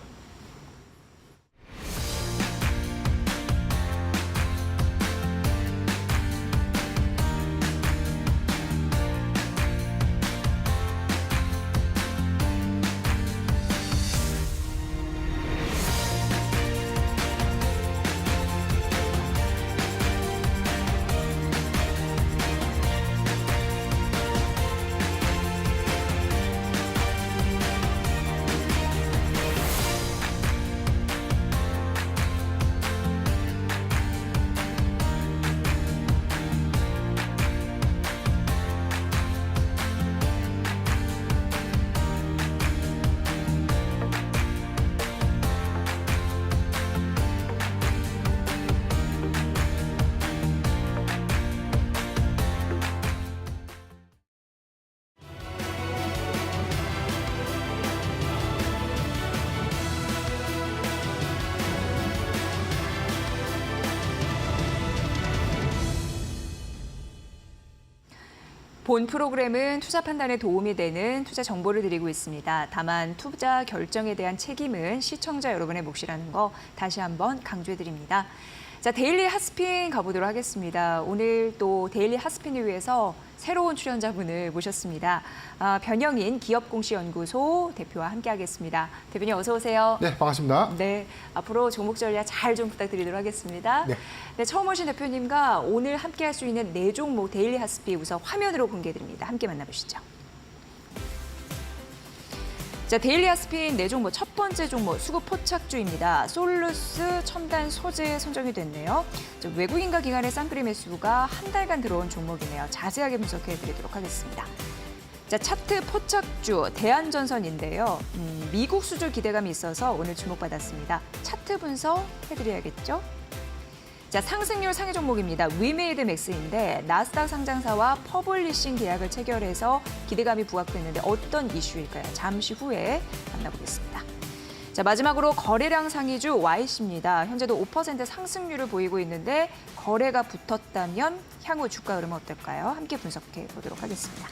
A: 본 프로그램은 투자 판단에 도움이 되는 투자 정보를 드리고 있습니다. 다만 투자 결정에 대한 책임은 시청자 여러분의 몫이라는 거 다시 한번 강조해 드립니다. 자, 데일리 핫스핀 가보도록 하겠습니다. 오늘 또 데일리 핫스핀을 위해서 새로운 출연자분을 모셨습니다. 변영인 기업공시연구소 대표와 함께하겠습니다. 대표님 어서 오세요.
C: 네, 반갑습니다.
A: 네, 앞으로 종목 전략 잘 좀 부탁드리도록 하겠습니다.
C: 네.
A: 네, 처음 오신 대표님과 오늘 함께할 수 있는 4종목 데일리 핫스핀 우선 화면으로 공개드립니다. 함께 만나보시죠. 자, 데일리 핫스핀 4종목 첫 번째 종목 수급 포착주입니다. 솔루스 첨단 소재 선정이 됐네요. 외국인과 기관의 쌍끌이 매수가 한 달간 들어온 종목이네요. 자세하게 분석해 드리도록 하겠습니다. 자, 차트 포착주 대한전선인데요. 미국 수출 기대감이 있어서 오늘 주목받았습니다. 차트 분석 해드려야겠죠? 자, 상승률 상위 종목입니다. 위메이드 맥스인데 나스닥 상장사와 퍼블리싱 계약을 체결해서 기대감이 부각됐는데 어떤 이슈일까요? 잠시 후에 만나보겠습니다. 자, 마지막으로 거래량 상위주 YC입니다. 현재도 5% 상승률을 보이고 있는데 거래가 붙었다면 향후 주가 흐름은 어떨까요? 함께 분석해 보도록 하겠습니다.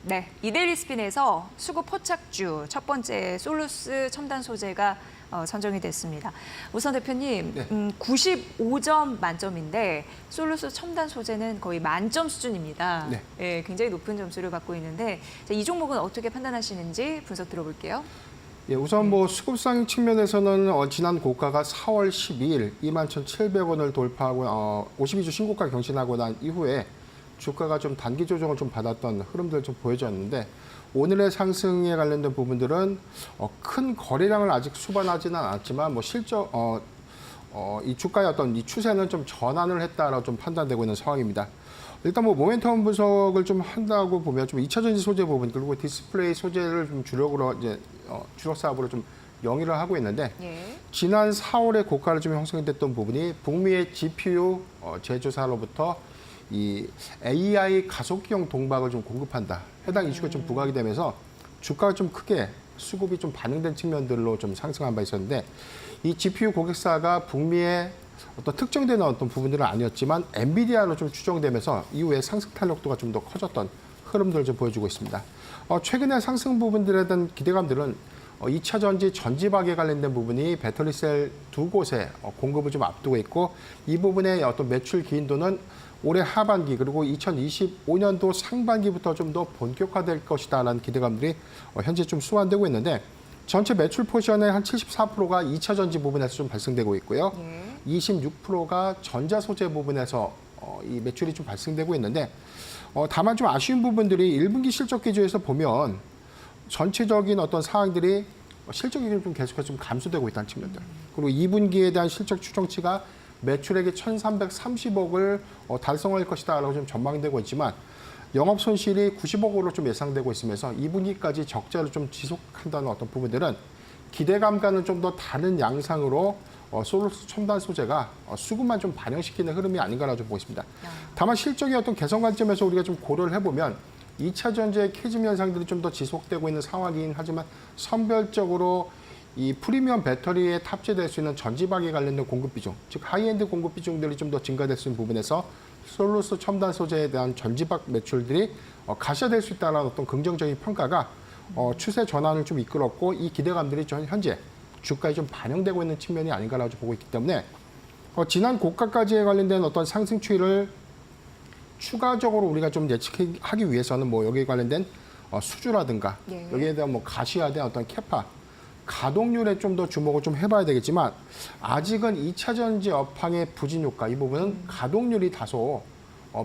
A: 네, 이데일리 스핀에서 수급 포착주 첫 번째 솔루스 첨단 소재가 선정이 됐습니다. 우선 대표님,
C: 네.
A: 95점 만점인데 솔루스 첨단 소재는 거의 만점 수준입니다.
C: 네.
A: 예, 굉장히 높은 점수를 받고 있는데 자, 이 종목은 어떻게 판단하시는지 분석 들어볼게요.
C: 예, 우선 뭐 수급상 측면에서는 지난 고가가 4월 12일 21,700원을 돌파하고 52주 신고가 경신하고 난 이후에 주가가 좀 단기 조정을 좀 받았던 흐름들을 좀 보여줬는데 오늘의 상승에 관련된 부분들은 큰 거래량을 아직 수반하지는 않았지만 뭐 실적 이 주가의 어떤 이 추세는 좀 전환을 했다라고 좀 판단되고 있는 상황입니다. 일단 뭐 모멘텀 분석을 좀 한다고 보면 좀 2차 전지 소재 부분 그리고 디스플레이 소재를 좀 주력으로 이제 주력 사업으로 좀 영위를 하고 있는데
A: 예.
C: 지난 4월에 고가를 좀 형성됐던 부분이 북미의 GPU 제조사로부터 이 AI 가속기용 동박을 좀 공급한다. 해당 이슈가 좀 부각이 되면서 주가가 좀 크게 수급이 좀 반영된 측면들로 좀 상승한 바 있었는데 이 GPU 고객사가 북미의 어떤 특정되는 어떤 부분들은 아니었지만 엔비디아로 좀 추정되면서 이후에 상승 탄력도가 좀 더 커졌던 흐름들을 좀 보여주고 있습니다. 최근에 상승 부분들에 대한 기대감들은 2차 전지 전지박에 관련된 부분이 배터리셀 두 곳에 공급을 좀 앞두고 있고 이 부분의 어떤 매출 기인도는 올해 하반기 그리고 2025년도 상반기부터 좀 더 본격화될 것이다라는 기대감들이 현재 좀 수반되고 있는데 전체 매출 포션의 한 74%가 2차 전지 부분에서 좀 발생되고 있고요. 26%가 전자 소재 부분에서 이 매출이 좀 발생되고 있는데 다만 좀 아쉬운 부분들이 1분기 실적 기조에서 보면 전체적인 어떤 사항들이 실적이 좀 계속해서 좀 감소되고 있다는 측면들. 그리고 2분기에 대한 실적 추정치가 매출액이 1,330억을 달성할 것이다라고 좀 전망되고 있지만 영업 손실이 90억으로 좀 예상되고 있으면서 2분기까지 적자를 좀 지속한다는 어떤 부분들은 기대감과는 좀 더 다른 양상으로 솔루스 첨단 소재가 수급만 좀 반영시키는 흐름이 아닌가라고 좀 보고 있습니다. 다만 실적의 어떤 개선 관점에서 우리가 좀 고려를 해보면 2차 전지의 캐즘 현상들이 좀 더 지속되고 있는 상황이긴 하지만 선별적으로 이 프리미엄 배터리에 탑재될 수 있는 전지박에 관련된 공급 비중, 즉 하이엔드 공급 비중들이 좀 더 증가될 수 있는 부분에서 솔루스 첨단 소재에 대한 전지박 매출들이 가시화될 수 있다는 어떤 긍정적인 평가가 추세 전환을 좀 이끌었고 이 기대감들이 현재 주가에 좀 반영되고 있는 측면이 아닌가라고 보고 있기 때문에 지난 고가까지에 관련된 어떤 상승 추이를 추가적으로 우리가 좀 예측하기 위해서는 뭐 여기에 관련된 수주라든가
A: 예.
C: 여기에 대한 뭐 가시화된 어떤 캐파 가동률에 좀 더 주목을 좀 해봐야 되겠지만 아직은 2차 전지 업황의 부진 효과 이 부분은 가동률이 다소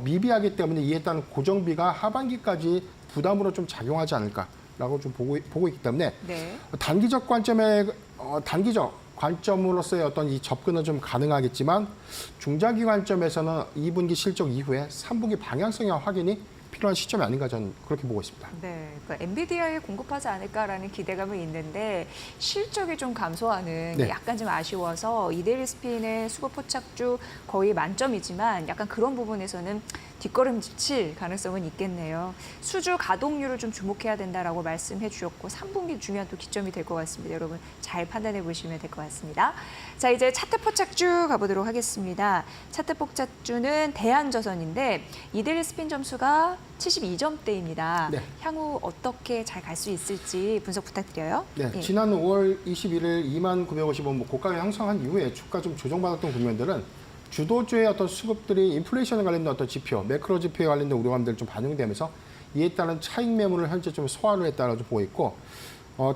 C: 미비하기 때문에 이에 따른 고정비가 하반기까지 부담으로 좀 작용하지 않을까라고 좀 보고 있기 때문에
A: 네.
C: 단기적 관점으로서의 어떤 이 접근은 좀 가능하겠지만 중장기 관점에서는 2분기 실적 이후에 3분기 방향성의 확인이 필요한 시점이 아닌가 저는 그렇게 보고 있습니다.
A: 네, 그러니까 엔비디아에 공급하지 않을까라는 기대감은 있는데 실적이 좀 감소하는 게
C: 네.
A: 약간 좀 아쉬워서 이데일리 스핀의 수급 포착주 거의 만점이지만 약간 그런 부분에서는 뒷걸음질 가능성은 있겠네요. 수주 가동률을 좀 주목해야 된다라고 말씀해 주셨고 3분기 중요한 또 기점이 될 것 같습니다. 여러분 잘 판단해 보시면 될 것 같습니다. 자, 이제 차트 포착주 가보도록 하겠습니다. 차트 포착주는 대한저선인데 이데일리 스핀 점수가 72점대입니다.
C: 네.
A: 향후 어떻게 잘 갈 수 있을지 분석 부탁드려요.
C: 네,
A: 예.
C: 지난 5월 21일 2950원 고가를 형성한 이후에 주가 좀 조정받았던 국면들은 주도주의 어떤 수급들이 인플레이션에 관련된 어떤 지표, 매크로 지표에 관련된 우려감들이 좀 반영되면서 이에 따른 차익 매물을 현재 좀 소화를 했다라고 보고 있고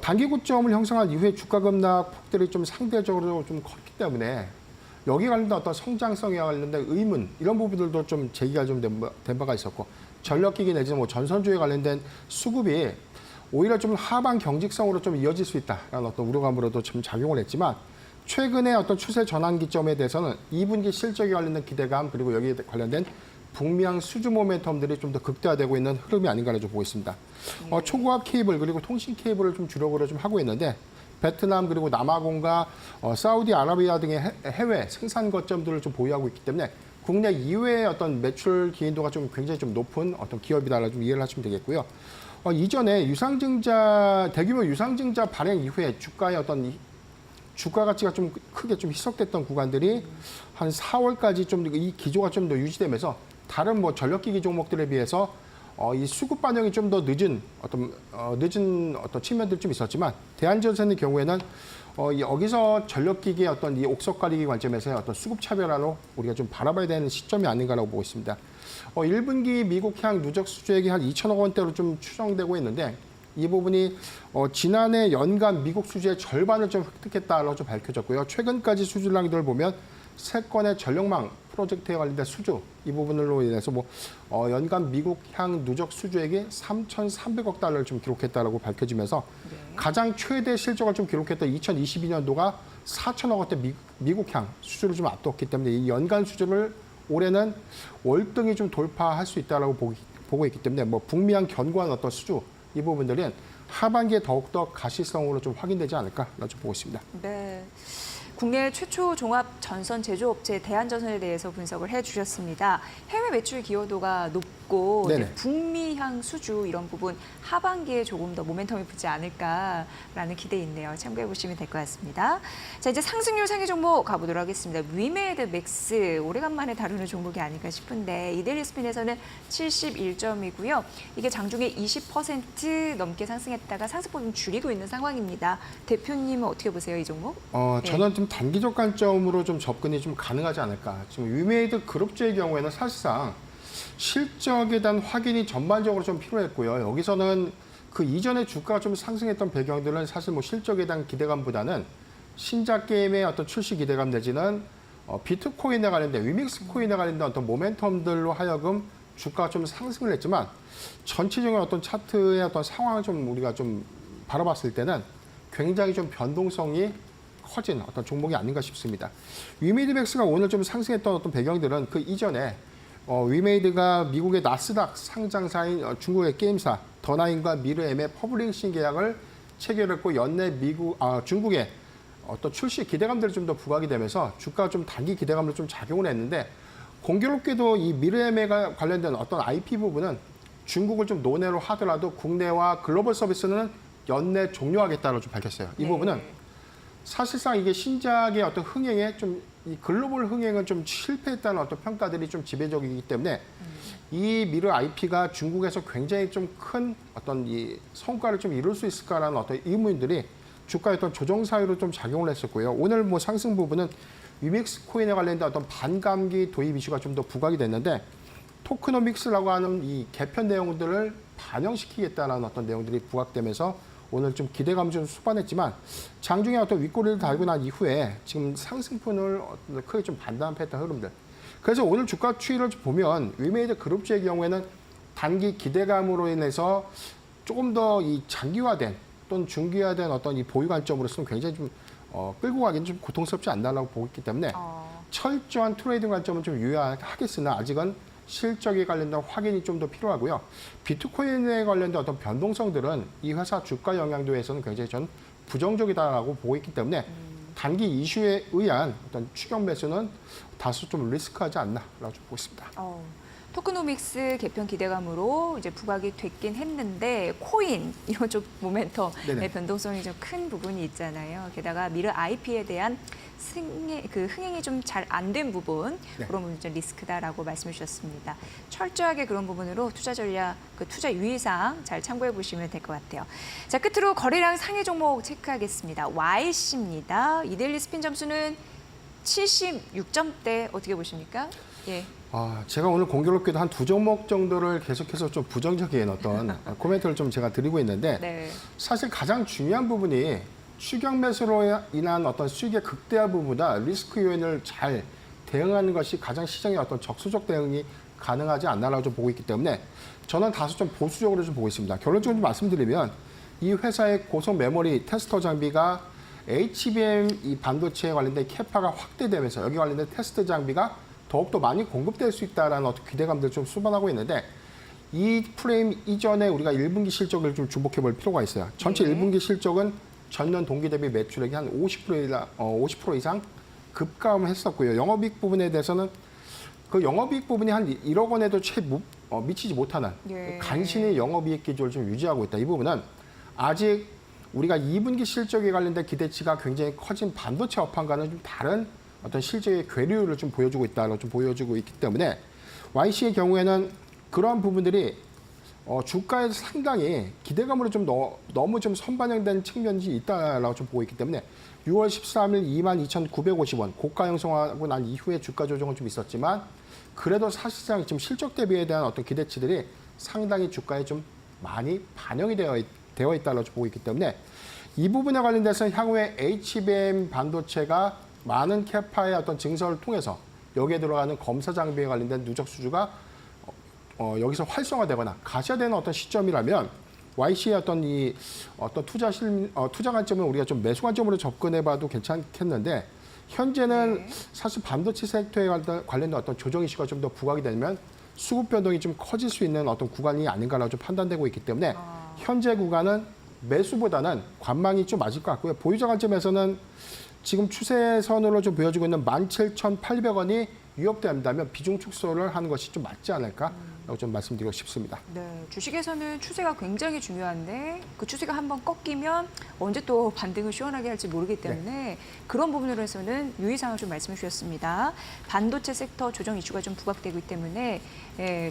C: 단기 고점을 형성한 이후에 주가 급락 폭들이 좀 상대적으로 좀 컸기 때문에 여기 관련된 어떤 성장성에 관련된 의문 이런 부분들도 좀 제기가 좀 된 바가 있었고 전력기기 내지는 뭐 전선주에 관련된 수급이 오히려 좀 하반 경직성으로 좀 이어질 수 있다라는 어떤 우려감으로도 좀 작용을 했지만 최근의 어떤 추세 전환 기점에 대해서는 2분기 실적에 관련된 기대감 그리고 여기에 관련된 북미양 수주 모멘텀들이 좀 더 극대화되고 있는 흐름이 아닌가를 좀 보고 있습니다. 초고압 케이블 그리고 통신 케이블을 좀 주력으로 좀 하고 있는데 베트남 그리고 남아공과 사우디아라비아 등의 해외 생산 거점들을 좀 보유하고 있기 때문에 국내 이외의 어떤 매출 기인도가 좀 굉장히 좀 높은 어떤 기업이다라 좀 이해를 하시면 되겠고요. 이전에 대규모 유상증자 발행 이후에 주가의 어떤 주가 가치가 좀 크게 좀 희석됐던 구간들이 한 4월까지 좀 이 기조가 좀 더 유지되면서 다른 뭐 전력기기 종목들에 비해서 이 수급 반영이 좀 더 늦은 어떤 측면들 좀 있었지만 대한전선의 경우에는 여기서 전력기기의 어떤 이 옥석 가리기 관점에서의 어떤 수급 차별화로 우리가 좀 바라봐야 되는 시점이 아닌가라고 보고 있습니다. 1분기 미국향 누적 수주액이 한 2천억 원대로 좀 추정되고 있는데 이 부분이 지난해 연간 미국 수주의 절반을 좀 획득했다라고 좀 밝혀졌고요. 최근까지 수주량들을 보면 세 건의 전력망 프로젝트에 관련된 수주 이 부분으로 인해서 연간 미국향 누적 수주액이 3,300억 달러를 좀 기록했다라고 밝혀지면서 가장 최대 실적을 좀 기록했던 2022년도가 4천억 원대 미국향 수주를 좀 앞뒀기 때문에 이 연간 수주를 올해는 월등히 좀 돌파할 수 있다라고 보고 있기 때문에 북미향 견고한 어떤 수주 이 부분들은 하반기에 더욱더 가시성으로 좀 확인되지 않을까라고 좀 보고 있습니다.
A: 네. 국내 최초 종합 전선 제조업체 대한전선에 대해서 분석을 해주셨습니다. 해외 매출 기여도가 높고 이제 북미향 수주 이런 부분 하반기에 조금 더 모멘텀이 붙지 않을까라는 기대 있네요. 참고해 보시면 될 것 같습니다. 자, 이제 상승률 상위 종목 가보도록 하겠습니다. 위메드 맥스 오래간만에 다루는 종목이 아닐까 싶은데 이데일리 스핀에서는 71점이고요. 이게 장중에 20% 넘게 상승했다가 상승폭 좀 줄이고 있는 상황입니다. 대표님은 어떻게 보세요, 이 종목?
C: 저는 좀 단기적 관점으로 좀 접근이 좀 가능하지 않을까. 지금 위메이드 그룹주의 경우에는 사실상 실적에 대한 확인이 전반적으로 좀 필요했고요. 여기서는 그 이전에 주가가 좀 상승했던 배경들은 사실 실적에 대한 기대감보다는 신작 게임의 어떤 출시 기대감 내지는 비트코인에 관련된 위믹스 코인에 관련된 어떤 모멘텀들로 하여금 주가가 좀 상승을 했지만 전체적인 어떤 차트의 어떤 상황을 좀 우리가 좀 바라봤을 때는 굉장히 좀 변동성이 커진 어떤 종목이 아닌가 싶습니다. 위메이드맥스가 오늘 좀 상승했던 어떤 배경들은 그 이전에 위메이드가 미국의 나스닥 상장사인 중국의 게임사 더나인과 미르엠의 퍼블리싱 계약을 체결했고 연내 중국의 어떤 출시 기대감들이 좀 더 부각이 되면서 주가가 좀 단기 기대감으로 좀 작용을 했는데 공교롭게도 이 미르엠과 관련된 어떤 IP 부분은 중국을 좀 논외로 하더라도 국내와 글로벌 서비스는 연내 종료하겠다고 좀 밝혔어요. 이 부분은 사실상 이게 신작의 어떤 흥행에 좀 이 글로벌 흥행은 좀 실패했다는 어떤 평가들이 좀 지배적이기 때문에 이 미르 IP가 중국에서 굉장히 좀 큰 어떤 이 성과를 좀 이룰 수 있을까라는 어떤 의문들이 주가의 어떤 조정 사유로 좀 작용을 했었고요. 오늘 상승 부분은 위믹스 코인에 관련된 어떤 반감기 도입 이슈가 좀 더 부각이 됐는데 토크노믹스라고 하는 이 개편 내용들을 반영시키겠다는 어떤 내용들이 부각되면서 오늘 좀 기대감 좀 수반했지만 장중에 어떤 윗꼬리를 달고 난 이후에 지금 상승분을 크게 좀 반납했던 흐름들. 그래서 오늘 주가 추이를 보면 위메이드 그룹주의 경우에는 단기 기대감으로 인해서 조금 더 이 장기화된 또는 중기화된 어떤 이 보유 관점으로서는 굉장히 좀 끌고 가기는 좀 고통스럽지 않나라고 보고 있기 때문에 철저한 트레이딩 관점은 좀 유효하겠으나 아직은 실적에 관련된 확인이 좀 더 필요하고요. 비트코인에 관련된 어떤 변동성들은 이 회사 주가 영향도에서는 굉장히 전 부정적이다라고 보고 있기 때문에 단기 이슈에 의한 어떤 추격 매수는 다소 좀 리스크하지 않나라고 좀 보고 있습니다.
A: 토크노믹스 개편 기대감으로 이제 부각이 됐긴 했는데 코인 이런 쪽 모멘텀의
C: 네네.
A: 변동성이 좀 큰 부분이 있잖아요. 게다가 미르 IP에 대한 흥행이 좀 잘 안 된 부분
C: 네.
A: 그런 부분이 좀 리스크다라고 말씀해 주셨습니다. 철저하게 그런 부분으로 투자 전략, 투자 유의사항 잘 참고해 보시면 될 것 같아요. 자, 끝으로 거래량 상위 종목 체크하겠습니다. YC입니다. 이데일리 스핀 점수는 76점대 어떻게 보십니까? 예.
C: 제가 오늘 공교롭게도 한 두 종목 정도를 계속해서 좀 부정적인 어떤 코멘트를 좀 제가 드리고 있는데
A: 네.
C: 사실 가장 중요한 부분이 추격 매수로 인한 어떤 수익의 극대화 부분보다 리스크 요인을 잘 대응하는 것이 가장 시장의 어떤 적수적 대응이 가능하지 않나라고 좀 보고 있기 때문에 저는 다소 좀 보수적으로 좀 보고 있습니다. 결론적으로 좀 말씀드리면 이 회사의 고속 메모리 테스터 장비가 HBM 이 반도체에 관련된 캐파가 확대되면서 여기 관련된 테스트 장비가 더욱더 많이 공급될 수 있다는 어떤 기대감들을 좀 수반하고 있는데 이 프레임 이전에 우리가 1분기 실적을 좀 주목해 볼 필요가 있어요. 전체
A: 네.
C: 1분기 실적은 전년 동기 대비 매출액이 한 50% 이상 급감을 했었고요. 영업이익 부분에 대해서는 그 영업이익 부분이 한 1억 원에도 채 미치지 못하는
A: 예.
C: 간신히 영업이익 기조를 좀 유지하고 있다. 이 부분은 아직 우리가 2분기 실적에 관련된 기대치가 굉장히 커진 반도체 업황과는 좀 다른 어떤 실적의 괴리를 좀 보여주고 있다고 좀 보여주고 있기 때문에 YC의 경우에는 그러한 부분들이 주가에서 상당히 기대감으로 좀 너무 좀 선반영된 측면이 있다라고 좀 보고 있기 때문에 6월 13일 22,950원 고가 형성하고 난 이후에 주가 조정은 좀 있었지만 그래도 사실상 지금 실적 대비에 대한 어떤 기대치들이 상당히 주가에 좀 많이 반영이 되어 있다고 보고 있기 때문에 이 부분에 관련돼서 향후에 HBM 반도체가 많은 캐파의 어떤 증설을 통해서 여기에 들어가는 검사 장비에 관련된 누적 수주가 여기서 활성화되거나 가시화되는 어떤 시점이라면 YC의 어떤 이 어떤 투자 관점을 우리가 좀 매수 관점으로 접근해봐도 괜찮겠는데 현재는
A: 네.
C: 사실 반도체 섹터에 관련된 어떤 조정 이슈가 좀 더 부각이 되면 수급 변동이 좀 커질 수 있는 어떤 구간이 아닌가라고 좀 판단되고 있기 때문에 현재 구간은 매수보다는 관망이 좀 맞을 것 같고요. 보유자 관점에서는 지금 추세선으로 좀 보여지고 있는 17,800원이 위협된다면 비중 축소를 하는 것이 좀 맞지 않을까라고 좀 말씀드리고 싶습니다.
A: 네, 주식에서는 추세가 굉장히 중요한데 그 추세가 한번 꺾이면 언제 또 반등을 시원하게 할지 모르기 때문에 그런 부분으로 해서는 유의사항을 좀 말씀해 주셨습니다. 반도체 섹터 조정 이슈가 좀 부각되고 있기 때문에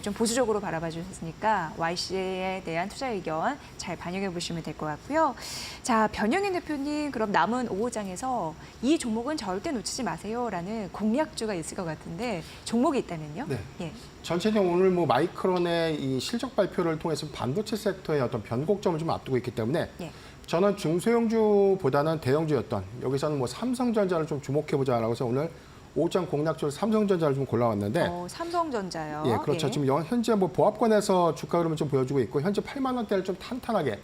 A: 좀 보수적으로 바라봐 주셨으니까 YC에 대한 투자 의견 잘 반영해 보시면 될 것 같고요. 자, 변영인 대표님 그럼 남은 5호장에서 이 종목은 절대 놓치지 마세요라는 공약주가 있을 것 같은데 종목이 있다면요?
C: 네.
A: 예.
C: 전체적으로 오늘 뭐 마이크론의 이 실적 발표를 통해서 반도체 섹터의 어떤 변곡점을 좀 앞두고 있기 때문에
A: 예.
C: 저는 중소형주보다는 대형주였던 여기서는 뭐 삼성전자를 좀 주목해보자라고 해서 오늘 5장 공략주로 삼성전자를 좀 골라왔는데
A: 삼성전자요.
C: 예, 그렇죠. 지금 현재 뭐 보합권에서 주가 흐름을 좀 보여주고 있고 현재 8만 원대를 좀 탄탄하게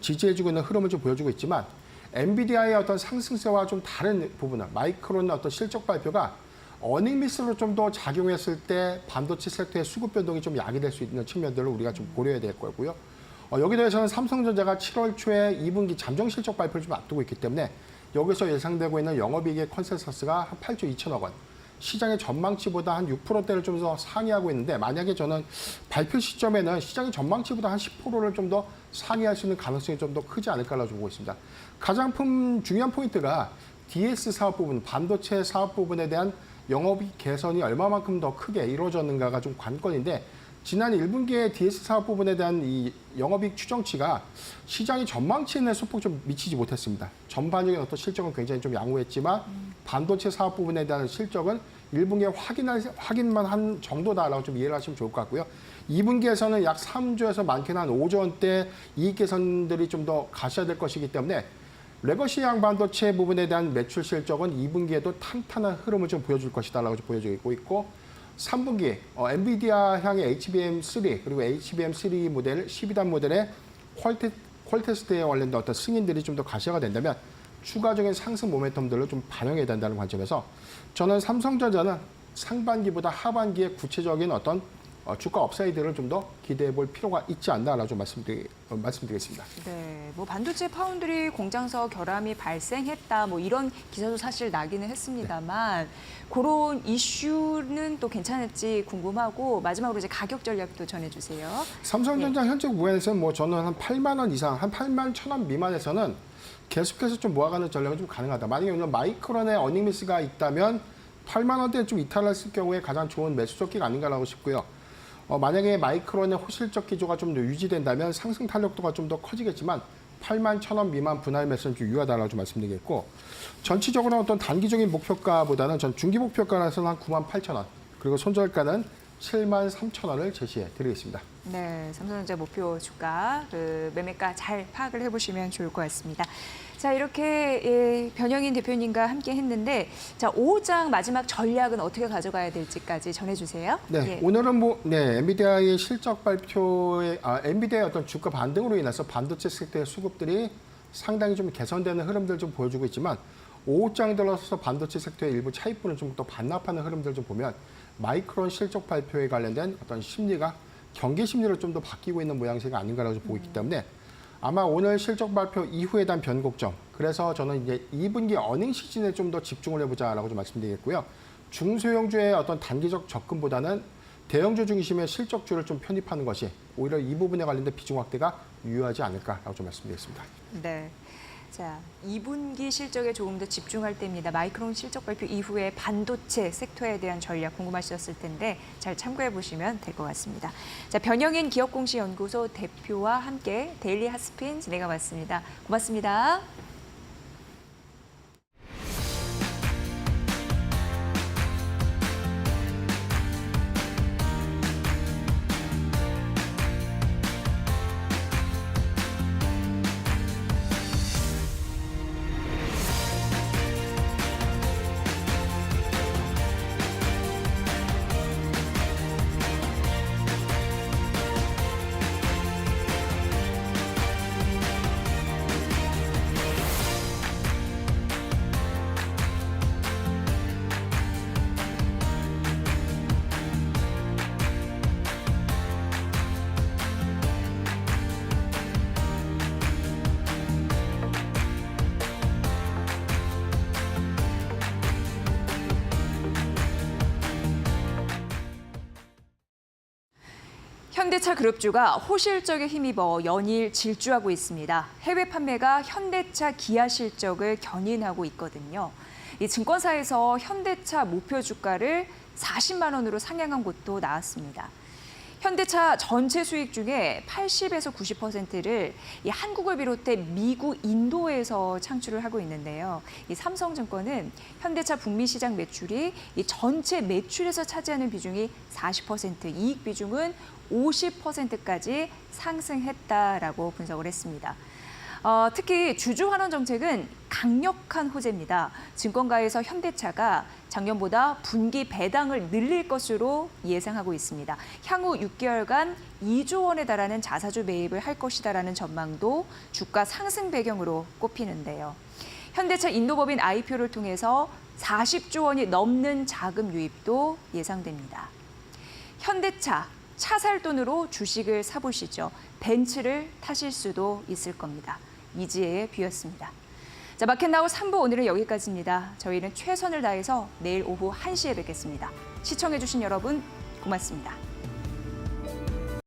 C: 지지해주고 있는 흐름을 좀 보여주고 있지만 엔비디아의 어떤 상승세와 좀 다른 부분은 마이크론의 어떤 실적 발표가 어닝 미스로 좀 더 작용했을 때 반도체 섹터의 수급 변동이 좀 야기될 수 있는 측면들을 우리가 좀 고려해야 될 거고요. 여기에 대해서는 삼성전자가 7월 초에 2분기 잠정 실적 발표를 좀 앞두고 있기 때문에 여기서 예상되고 있는 영업이익의 컨센서스가 한 8조 2천억 원. 시장의 전망치보다 한 6%대를 좀 더 상회하고 있는데 만약에 저는 발표 시점에는 시장의 전망치보다 한 10%를 좀 더 상회할 수 있는 가능성이 좀 더 크지 않을까라고 보고 있습니다. 가장 중요한 포인트가 DS 사업 부분, 반도체 사업 부분에 대한 영업이익 개선이 얼마만큼 더 크게 이루어졌는가가 좀 관건인데 지난 1분기에 DS 사업 부분에 대한 이 영업이익 추정치가 시장의 전망치에 소폭 좀 미치지 못했습니다. 전반적인 어떤 실적은 굉장히 좀 양호했지만 반도체 사업 부분에 대한 실적은 1분기에 확인만 한 정도다라고 좀 이해를 하시면 좋을 것 같고요. 2분기에서는 약 3조에서 많게는 한 5조 원대 이익 개선들이 좀 더 가셔야 될 것이기 때문에 레거시향 반도체 부분에 대한 매출 실적은 2분기에도 탄탄한 흐름을 좀 보여줄 것이다라고 보여지고 있고 3분기 엔비디아 향의 HBM3 그리고 HBM3 모델 12단 모델의 퀄 테스트에 관련된 어떤 승인들이 좀 더 가시화가 된다면 추가적인 상승 모멘텀들을 좀 반영해야 된다는 관점에서 저는 삼성전자는 상반기보다 하반기에 구체적인 어떤 주가 업사이드를 좀 더 기대해 볼 필요가 있지 않나라고 좀 말씀드리겠습니다.
A: 네, 뭐 반도체 파운드리 공장서 결함이 발생했다, 뭐 이런 기사도 사실 나기는 했습니다만 그런 이슈는 또 괜찮을지 궁금하고 마지막으로 이제 가격 전략도 전해주세요.
C: 삼성전자 현재 구간에서는 뭐 저는 한 8만 원 이상, 한 8만 1,000원 미만에서는 계속해서 좀 모아가는 전략은 좀 가능하다. 만약에 오늘 마이크론의 어닝 미스가 있다면 8만 원대에 좀 이탈했을 경우에 가장 좋은 매수 조끼가 아닌가라고 싶고요. 만약에 마이크론의 호실적 기조가 좀 더 유지된다면 상승 탄력도가 좀 더 커지겠지만 8만 1,000원 미만 분할 매수는 좀 유효하다라고 좀 말씀드리겠고 전체적으로 어떤 단기적인 목표가보다는 전 중기 목표가라서는 한 9만 8,000원 그리고 손절가는 7만 3,000원을 제시해 드리겠습니다.
A: 네, 삼성전자 목표 주가, 매매가 잘 파악을 해보시면 좋을 것 같습니다. 자, 이렇게 변영인 대표님과 함께 했는데, 자, 5장 마지막 전략은 어떻게 가져가야 될지까지 전해주세요.
C: 네,
A: 예.
C: 오늘은 엔비디아의 실적 발표에, 엔비디아의 어떤 주가 반등으로 인해서 반도체 섹터의 수급들이 상당히 좀 개선되는 흐름들 좀 보여주고 있지만 5장 들어서 반도체 섹터의 일부 차입부는 좀 더 반납하는 흐름들 좀 보면 마이크론 실적 발표에 관련된 어떤 심리가 경계 심리로 좀 더 바뀌고 있는 모양새가 아닌가라고 보고 있기 때문에 아마 오늘 실적 발표 이후에 대한 변곡점. 그래서 저는 이제 2분기 어닝 시즌에 좀 더 집중을 해보자라고 좀 말씀드리겠고요. 중소형주의 어떤 단기적 접근보다는 대형주 중심의 실적주를 좀 편입하는 것이 오히려 이 부분에 관련된 비중 확대가 유효하지 않을까라고 좀 말씀드리겠습니다.
A: 네. 자, 2분기 실적에 조금 더 집중할 때입니다. 마이크론 실적 발표 이후에 반도체 섹터에 대한 전략 궁금하셨을 텐데 잘 참고해 보시면 될 것 같습니다. 자, 변영인 기업공시연구소 대표와 함께 데일리 핫스핀 진행해 봤습니다. 고맙습니다. 현대차 그룹주가 호실적에 힘입어 연일 질주하고 있습니다. 해외 판매가 현대차 기아 실적을 견인하고 있거든요. 이 증권사에서 현대차 목표 주가를 40만 원으로 상향한 곳도 나왔습니다. 현대차 전체 수익 중에 80에서 90%를 이 한국을 비롯해 미국, 인도에서 창출을 하고 있는데요. 이 삼성증권은 현대차 북미 시장 매출이 이 전체 매출에서 차지하는 비중이 40%, 이익 비중은 50%까지 상승했다라고 분석을 했습니다. 특히 주주 환원 정책은 강력한 호재입니다. 증권가에서 현대차가 작년보다 분기 배당을 늘릴 것으로 예상하고 있습니다. 향후 6개월간 2조 원에 달하는 자사주 매입을 할 것이다라는 전망도 주가 상승 배경으로 꼽히는데요. 현대차 인도법인 IPO를 통해서 40조 원이 넘는 자금 유입도 예상됩니다. 현대차 차 살 돈으로 주식을 사보시죠. 벤츠를 타실 수도 있을 겁니다. 이지혜의 뷰였습니다. 자, 마켓나우 3부 오늘은 여기까지입니다. 저희는 최선을 다해서 내일 오후 1시에 뵙겠습니다. 시청해주신 여러분 고맙습니다.